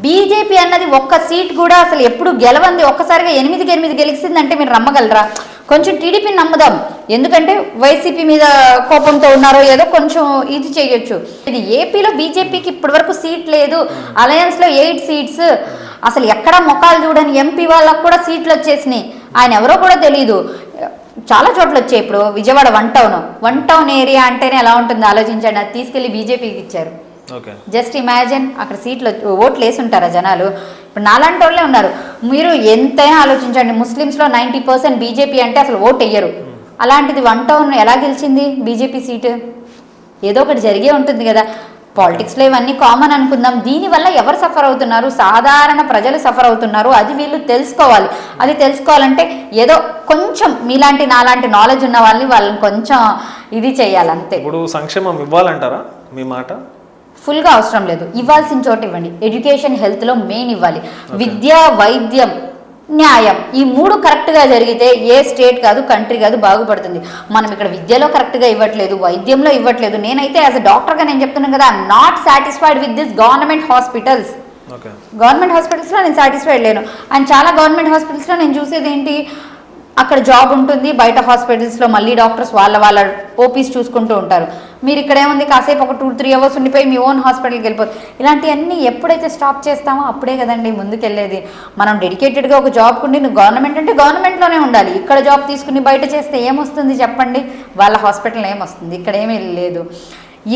బీజేపీ అన్నది ఒక్క సీట్ కూడా అసలు ఎప్పుడు గెలవంది, ఒక్కసారిగా 8కి 8 గెలిచిందంటే మీరు నమ్మగలరా? కొంచెం టీడీపీని నమ్ముదాం, ఎందుకంటే వైసీపీ మీద కోపంతో ఉన్నారో ఏదో కొంచెం ఇది చేయొచ్చు. ఇది ఏపీలో బీజేపీకి ఇప్పటి వరకు సీట్ లేదు, అలయన్స్లో 8 seats. అసలు ఎక్కడా మొఖాలు చూడని ఎంపీ వాళ్ళకు కూడా సీట్లు వచ్చేసినాయి. ఆయన ఎవరో కూడా తెలియదు, చాలా చోట్ల వచ్చాయి. ఇప్పుడు విజయవాడ 1 town ఏరియా అంటేనే ఎలా ఉంటుందో ఆలోచించండి. అది తీసుకెళ్లి బీజేపీకి ఇచ్చారు. జస్ట్ ఇమాజిన్, అక్కడ సీట్లు ఓట్లు వేసి ఉంటారా జనాలు? ఇప్పుడు నాలాంటి వాళ్ళే ఉన్నారు. మీరు ఎంతైనా ఆలోచించండి, ముస్లిమ్స్లో 90% బీజేపీ అంటే అసలు ఓటు వేయరు. అలాంటిది 1 town ఎలా గెలిచింది బీజేపీ సీటు? ఏదో ఒకటి జరిగే ఉంటుంది కదా. పాలిటిక్స్లో ఇవన్నీ కామన్ అనుకుందాం. దీనివల్ల ఎవరు సఫర్ అవుతున్నారు? సాధారణ ప్రజలు సఫర్ అవుతున్నారు. అది వీళ్ళు తెలుసుకోవాలి. అది తెలుసుకోవాలంటే ఏదో కొంచెం మీలాంటి నాలాంటి నాలెడ్జ్ ఉన్న వాళ్ళని కొంచెం ఇది చేయాలి అంతే.
ఇప్పుడు సంక్షేమం ఇవ్వాలంటారా? మీ మాట
ఫుల్గా అవసరం లేదు, ఇవ్వాల్సిన చోట ఇవ్వండి. ఎడ్యుకేషన్ హెల్త్లో మెయిన్ ఇవ్వాలి. విద్య వైద్యం న్యాయం, ఈ మూడు కరెక్ట్గా జరిగితే ఏ స్టేట్ కాదు, కంట్రీ కాదు బాగుపడుతుంది. మనం ఇక్కడ విద్యలో కరెక్ట్గా ఇవ్వట్లేదు, వైద్యంలో ఇవ్వట్లేదు. నేనైతే యాజ్ అ డాక్టర్గా నేను చెప్తున్నాను కదా, I'm not satisfied with this government hospitals. Government హాస్పిటల్స్లో నేను సాటిస్ఫైడ్ లేను. అండ్ చాలా గవర్నమెంట్ హాస్పిటల్స్లో నేను చూసేది ఏంటి, అక్కడ జాబ్ ఉంటుంది, బయట హాస్పిటల్స్లో మళ్ళీ డాక్టర్స్ వాళ్ళ ఓపీస్ చూసుకుంటూ ఉంటారు. మీరు ఇక్కడ ఏముంది, కాసేపు ఒక 2-3 అవర్స్ ఉండిపోయి మీ ఓన్ హాస్పిటల్కి వెళ్ళిపోతుంది. ఇలాంటివన్నీ ఎప్పుడైతే స్టాప్ చేస్తామో అప్పుడే కదండి ముందుకెళ్ళేది. మనం డెడికేటెడ్గా ఒక జాబ్ ఉండి, నువ్వు గవర్నమెంట్ అంటే గవర్నమెంట్లోనే ఉండాలి. ఇక్కడ జాబ్ తీసుకుని బయట చేస్తే ఏమొస్తుంది చెప్పండి, వాళ్ళ హాస్పిటల్ ఏమొస్తుంది, ఇక్కడ ఏమీ లేదు.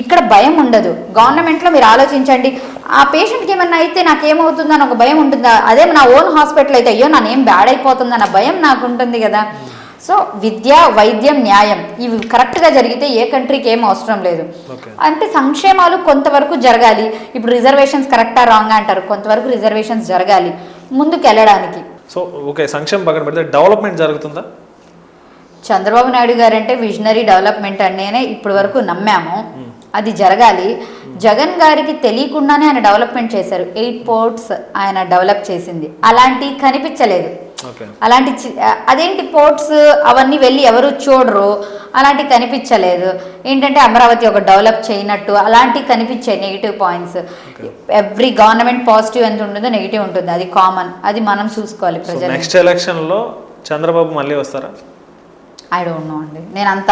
ఇక్కడ భయం ఉండదు. గవర్నమెంట్లో మీరు ఆలోచించండి, ఆ పేషెంట్కి ఏమన్నా అయితే నాకేమవుతుందని ఒక భయం ఉంటుందా? అదే నా ఓన్ హాస్పిటల్ అయితే అయ్యో నానేం బ్యాడ్ అయిపోతుందన్న భయం నాకు ఉంటుంది కదా. సో విద్య, వైద్యం, న్యాయం ఇవి కరెక్ట్గా జరిగితే ఏ కంట్రీకి ఏం అవసరం లేదు. అంటే సంక్షేమాలు కొంతవరకు జరగాలి. ఇప్పుడు రిజర్వేషన్స్ కరెక్టా రాంగ్ అంటారు, కొంతవరకు రిజర్వేషన్స్ జరగాలి ముందుకు వెళ్ళడానికి.
సో ఓకే, సంక్షేమం పక్కన పెడితే డెవలప్మెంట్ జరుగుతుందా?
చంద్రబాబు నాయుడు గారు అంటే విజనరీ డెవలప్మెంట్ అనేనే ఇప్పటి వరకు నమ్మాము, అది జరగాలి. జగన్ గారికి తెలియకుండానే ఆయన డెవలప్మెంట్ చేశారు. 8 పోర్ట్స్ ఆయన డెవలప్ చేసింది, అలాంటి కనిపించలేదు. అలాంటి అదేంటి పోర్ట్స్ అవన్నీ వెళ్ళి ఎవరు చూడరు, అలాంటి కనిపించలేదు. ఏంటంటే అమరావతి ఒక డెవలప్ చేయనట్టు అలాంటివి కనిపించాయి negative points. Every government positive ఎంత ఉంటుందో నెగిటివ్ ఉంటుంది, అది కామన్, అది మనం చూసుకోవాలి. ప్రజలు
నెక్స్ట్ ఎలక్షన్లో చంద్రబాబు మళ్ళీ వస్తారా?
ఐ డోంట్ నో అండి, నేను అంత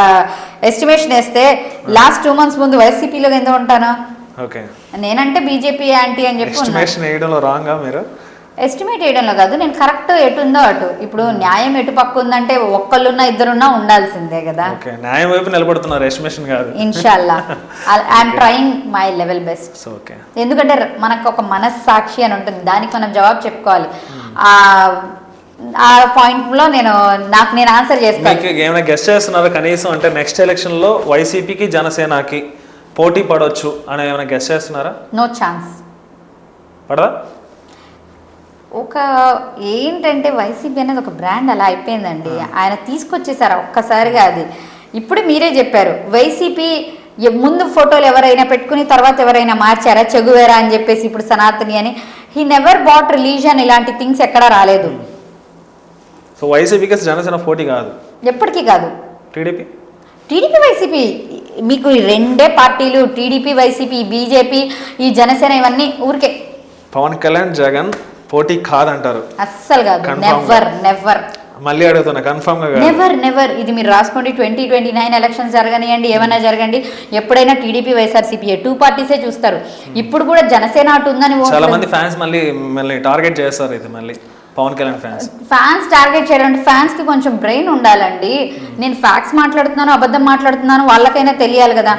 ఎస్టిమేషన్ వేస్తే లాస్ట్ 2 months ముందు వైసీపీలో ఎందుకు ఉంటాను.
ఓకే,
నేనంటే బీజేపీ యాంటీ అని చెప్పి
ఎస్టిమేషన్ వేయడంలో రాంగా మీరు?
ఎస్టిమేట్ వేయడంలో కాదు, నేను కరెక్ట్ ఎటు ఉందో అటు. ఇప్పుడు న్యాయం ఎటు పక్క ఉందంటే ఒక్కళ్ళున్నా ఇద్దరున్నా ఉండాల్సిందే కదా.
ఓకే, న్యాయం వైపు నిలబడుతున్నారు, ఎస్టిమేషన్ కాదు.
ఇన్షాల్లా I'm trying my level best.
Okay,
ఎందుకంటే మనకు ఒక మనస్సాక్షి అని ఉంటుంది, దానికి మనం జవాబు చెప్పుకోవాలి. ఆ పాయింట్లో నేను ఆన్సర్ చేస్తాను.
ఏమైనా గెస్ట్ చేస్తున్నారు కనీసం, అంటే నెక్స్ట్ ఎలక్షన్లో వైసీపీకి జనసేనకి పోటీ పడవచ్చు అని ఏమైనా గెస్ట్ చేస్తున్నారా?
No chance.
పడదా?
ఒక ఏంటంటే వైసీపీ అనేది ఒక బ్రాండ్ అలా అయిపోయిందండి. ఆయన తీసుకొచ్చేసారు ఒక్కసారిగా అది. ఇప్పుడు మీరే చెప్పారు, వైసీపీ ముందు ఫోటోలు ఎవరైనా పెట్టుకుని తర్వాత ఎవరైనా మార్చారా, చెగువేరా అని చెప్పేసి ఇప్పుడు సనాతని అని. హీ నెవర్ బాట్ రిలీజన్, ఇలాంటి థింగ్స్ ఎక్కడా రాలేదు.
సో వైసీపీకి జనసేన పోటీ కాదు,
ఎప్పటికీ కాదు. టీడీపీ వైసీపీ మీకు 2 పార్టీలు, టీడీపీ వైసీపీ, బీజేపీ, ఈ జనసేన, ఇవన్నీ ఊరికే.
పవన్ కళ్యాణ్ జగన్ పోటీ కాదంటారు?
అస్సలు కాదు, నెవర్ నెవర్.
మళ్ళీ అడుగుతున్నా, కన్ఫర్మ్ గా
నెవర్ నెవర్. ఇది మీరు రాసుకోండి, 2029 ఎలక్షన్స్ జరగనియండి, ఏమైనా జరగండి, ఎప్పుడైనా టీడీపీ వైఎస్ఆర్సీపీ 2 పార్టీసే చూస్తారు. ఇప్పుడు కూడా జనసేన అటు ఉందని
చాలా మంది ఫ్యాన్స్ మళ్ళీ టార్గెట్ చేస్తారు. ఇది మళ్ళీ పవన్ కళ్యాణ్
ఫ్యాన్స్ టార్గెట్ చేయాలంటే ఫ్యాన్స్ కి కొంచెం బ్రెయిన్ ఉండాలండి. నేను ఫ్యాక్ట్స్ మాట్లాడుతున్నాను, అబద్ధం మాట్లాడుతున్నాను, వాళ్ళకైనా తెలియాలి కదా.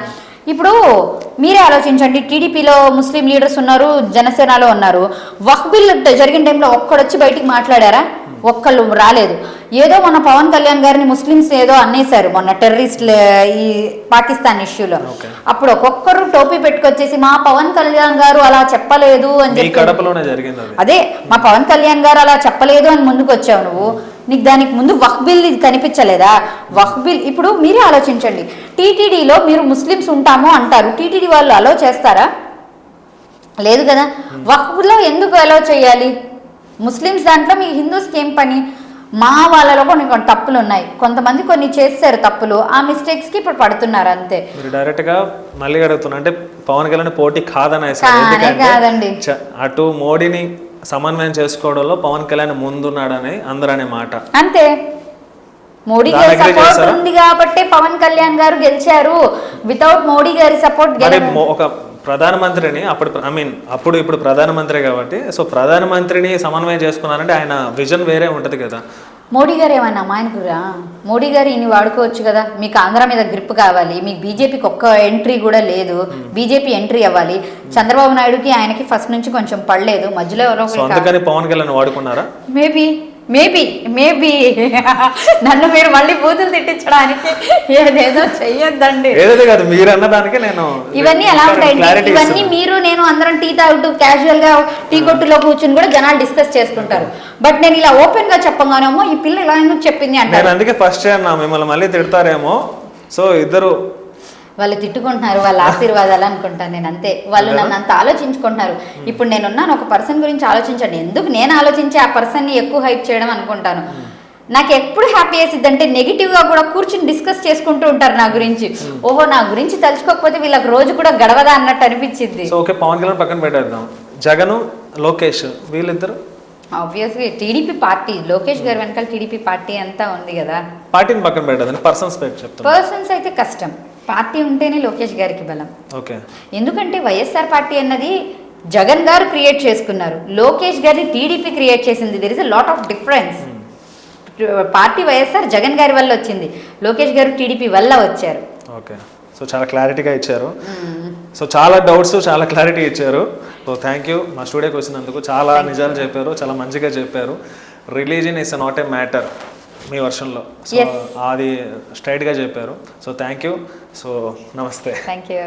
ఇప్పుడు మీరే ఆలోచించండి, టీడీపీలో ముస్లిం లీడర్స్ ఉన్నారు, జనసేనలో ఉన్నారు. వక్ఫ్ బిల్ జరిగిన టైంలో ఒక్కడొచ్చి బయటికి మాట్లాడారా? ఒక్కళ్ళు రాలేదు. ఏదో మన పవన్ కళ్యాణ్ గారిని ముస్లిమ్స్ ఏదో అనేశారు మొన్న టెర్రరిస్ట్ ఈ పాకిస్తాన్ ఇష్యూలో. అప్పుడు ఒక్కొక్కరు టోపీ పెట్టుకొచ్చేసి మా పవన్ కళ్యాణ్ గారు అలా చెప్పలేదు అని చెప్పి, అదే మా పవన్ కళ్యాణ్ గారు అలా చెప్పలేదు అని ముందుకు వచ్చావు నువ్వు. నీకు దానికి ముందు వక్ఫ్ బిల్ ఇది కనిపించలేదా? వక్ఫ్ బిల్ ఇప్పుడు మీరే ఆలోచించండి, టీటీడీలో మీరు ముస్లిమ్స్ ఉంటాము అంటారు, టీటీడీ వాళ్ళు అలో చేస్తారా? లేదు కదా. వక్ఫ్లో ఎందుకు అలో చేయాలి? ముస్లిమ్స్ దాంట్లో మీ హిందూస్కి ఏం పని? మా వాళ్ళలో కొన్ని తప్పులు ఉన్నాయి, కొంతమంది కొన్ని చేస్తారు తప్పులు, ఆ మిస్టేక్స్కి ఇప్పుడు పడుతున్నారు అంతే.
మీరు డైరెక్ట్గా మళ్ళీ అడుగుతున్నా, అంటే పవన్ కళ్యాణ్ పోటీ కాదని
కాదండి,
అటు మోడీని సమన్వయం చేసుకోవడంలో పవన్ కళ్యాణ్ ముందున్నాడని అందరూ అనే మాట
అంతే. మోడీ గారి సపోర్ట్ ఉంది కాబట్టి పవన్ కళ్యాణ్ గారు గెలిచారు. వితౌట్ మోడీ గారి సపోర్ట్
ఒక ప్రధానమంత్రిని ఇప్పుడు ప్రధానమంత్రి కాబట్టి, సో ప్రధానమంత్రిని సమన్వయం చేసుకున్నారంటే ఆయన విజన్ వేరే ఉంటది కదా.
మోడీ గారు ఏమన్నా అమాయకురా? మోడీ గారు ఇన్ని వాడుకోవచ్చు కదా. మీకు ఆంధ్ర మీద గ్రిప్ కావాలి, మీకు బీజేపీకి ఒక్క ఎంట్రీ కూడా లేదు, బీజేపీ ఎంట్రీ అవ్వాలి. చంద్రబాబు నాయుడుకి ఆయనకి ఫస్ట్ నుంచి కొంచెం పడలేదు, మధ్యలో ఎవరో
అందుకని పవన్ కళ్యాణ్ వాడుకున్నారా?
మేబీ నన్ను మీరు మళ్ళీ బూతులు తిట్టించడానికి ఏదేదో చెయ్యొద్దండి. ఇవన్నీ ఎలా ఉంటాయండి, ఇవన్నీ మీరు నేను అందరం టీ తాగుతూ క్యాజువల్ గా టీ కొట్టులో కూర్చుని కూడా జనాలు డిస్కస్ చేసుకుంటారు. బట్ నేను ఇలా ఓపెన్ గా చెప్పగానేమో ఈ పిల్ల ఇలా ఎందుకు చెప్పింది అంటే,
అందుకే ఫస్ట్ మిమ్మల్ని మళ్ళీ తిడతారేమో. సో ఇద్దరు
వాళ్ళు తిట్టుకుంటున్నారు, వాళ్ళ ఆశీర్వాదాలు అనుకుంటాను నేను, అంతే. వాళ్ళు నన్ను అంత ఆలోచించుకుంటున్నారు. ఇప్పుడు నేనున్నాను, ఒక పర్సన్ గురించి ఆలోచించండి, ఎందుకు నేను ఆలోచించి ఆ పర్సన్ని ఎక్కువ హైప్ చేయడం అనుకుంటాను. నాకు ఎప్పుడు హ్యాపీ వేసిద్ది అంటే నెగిటివ్గా కూడా కూర్చుని డిస్కస్ చేసుకుంటూ ఉంటారు నా గురించి. ఓహో, నా గురించి తలుచుకోకపోతే వీళ్ళకి రోజు కూడా గడవదా అన్నట్టు అనిపించింది.
సో ఓకే, పవన్ కళ్యాణ్ పక్కన పెట్టేద్దాం, జగన్ లోకేష్ వీళ్ళిద్దరు
ఆబ్వియస్లీ టీడీపీ పార్టీ, లోకేష్ గారి వెనకాల టీడీపీ పార్టీ అంతా ఉంది కదా.
పార్టీని పక్కన పెట్టేద్దాం, పర్సన్స్ చెప్తాను.
పర్సన్స్ అయితే కష్టం, పార్టీ ఉంటేనే లోకేష్ గారికి బలం.
ఓకే, ఎందుకంటే
వైఎస్ఆర్ పార్టీ అన్నది జగన్ గారు క్రియేట్ చేసుకున్నారు, లోకేష్ గారిని టీడీపీ క్రియేట్ చేసింది. There is a lot of difference. Party YSR Jagan గారి వల్ల వచ్చింది, లోకేష్ గారు టీడీపీ వల్ల వచ్చారు.
ఓకే, సో చాలా క్లారిటీగా ఇచ్చారు. సో చాలా డౌట్స్ చాలా క్లారిటీ ఇచ్చారు. సో థ్యాంక్ యూ మా స్టూడియోకి వచ్చినందుకు. చాలా నిజాలు చెప్పారు, చాలా మంచిగా చెప్పారు. Religion is not a matter మీ వర్షన్లో, సో అది స్ట్రైట్గా చెప్పారు. So thank you. So namaste.
Thank you.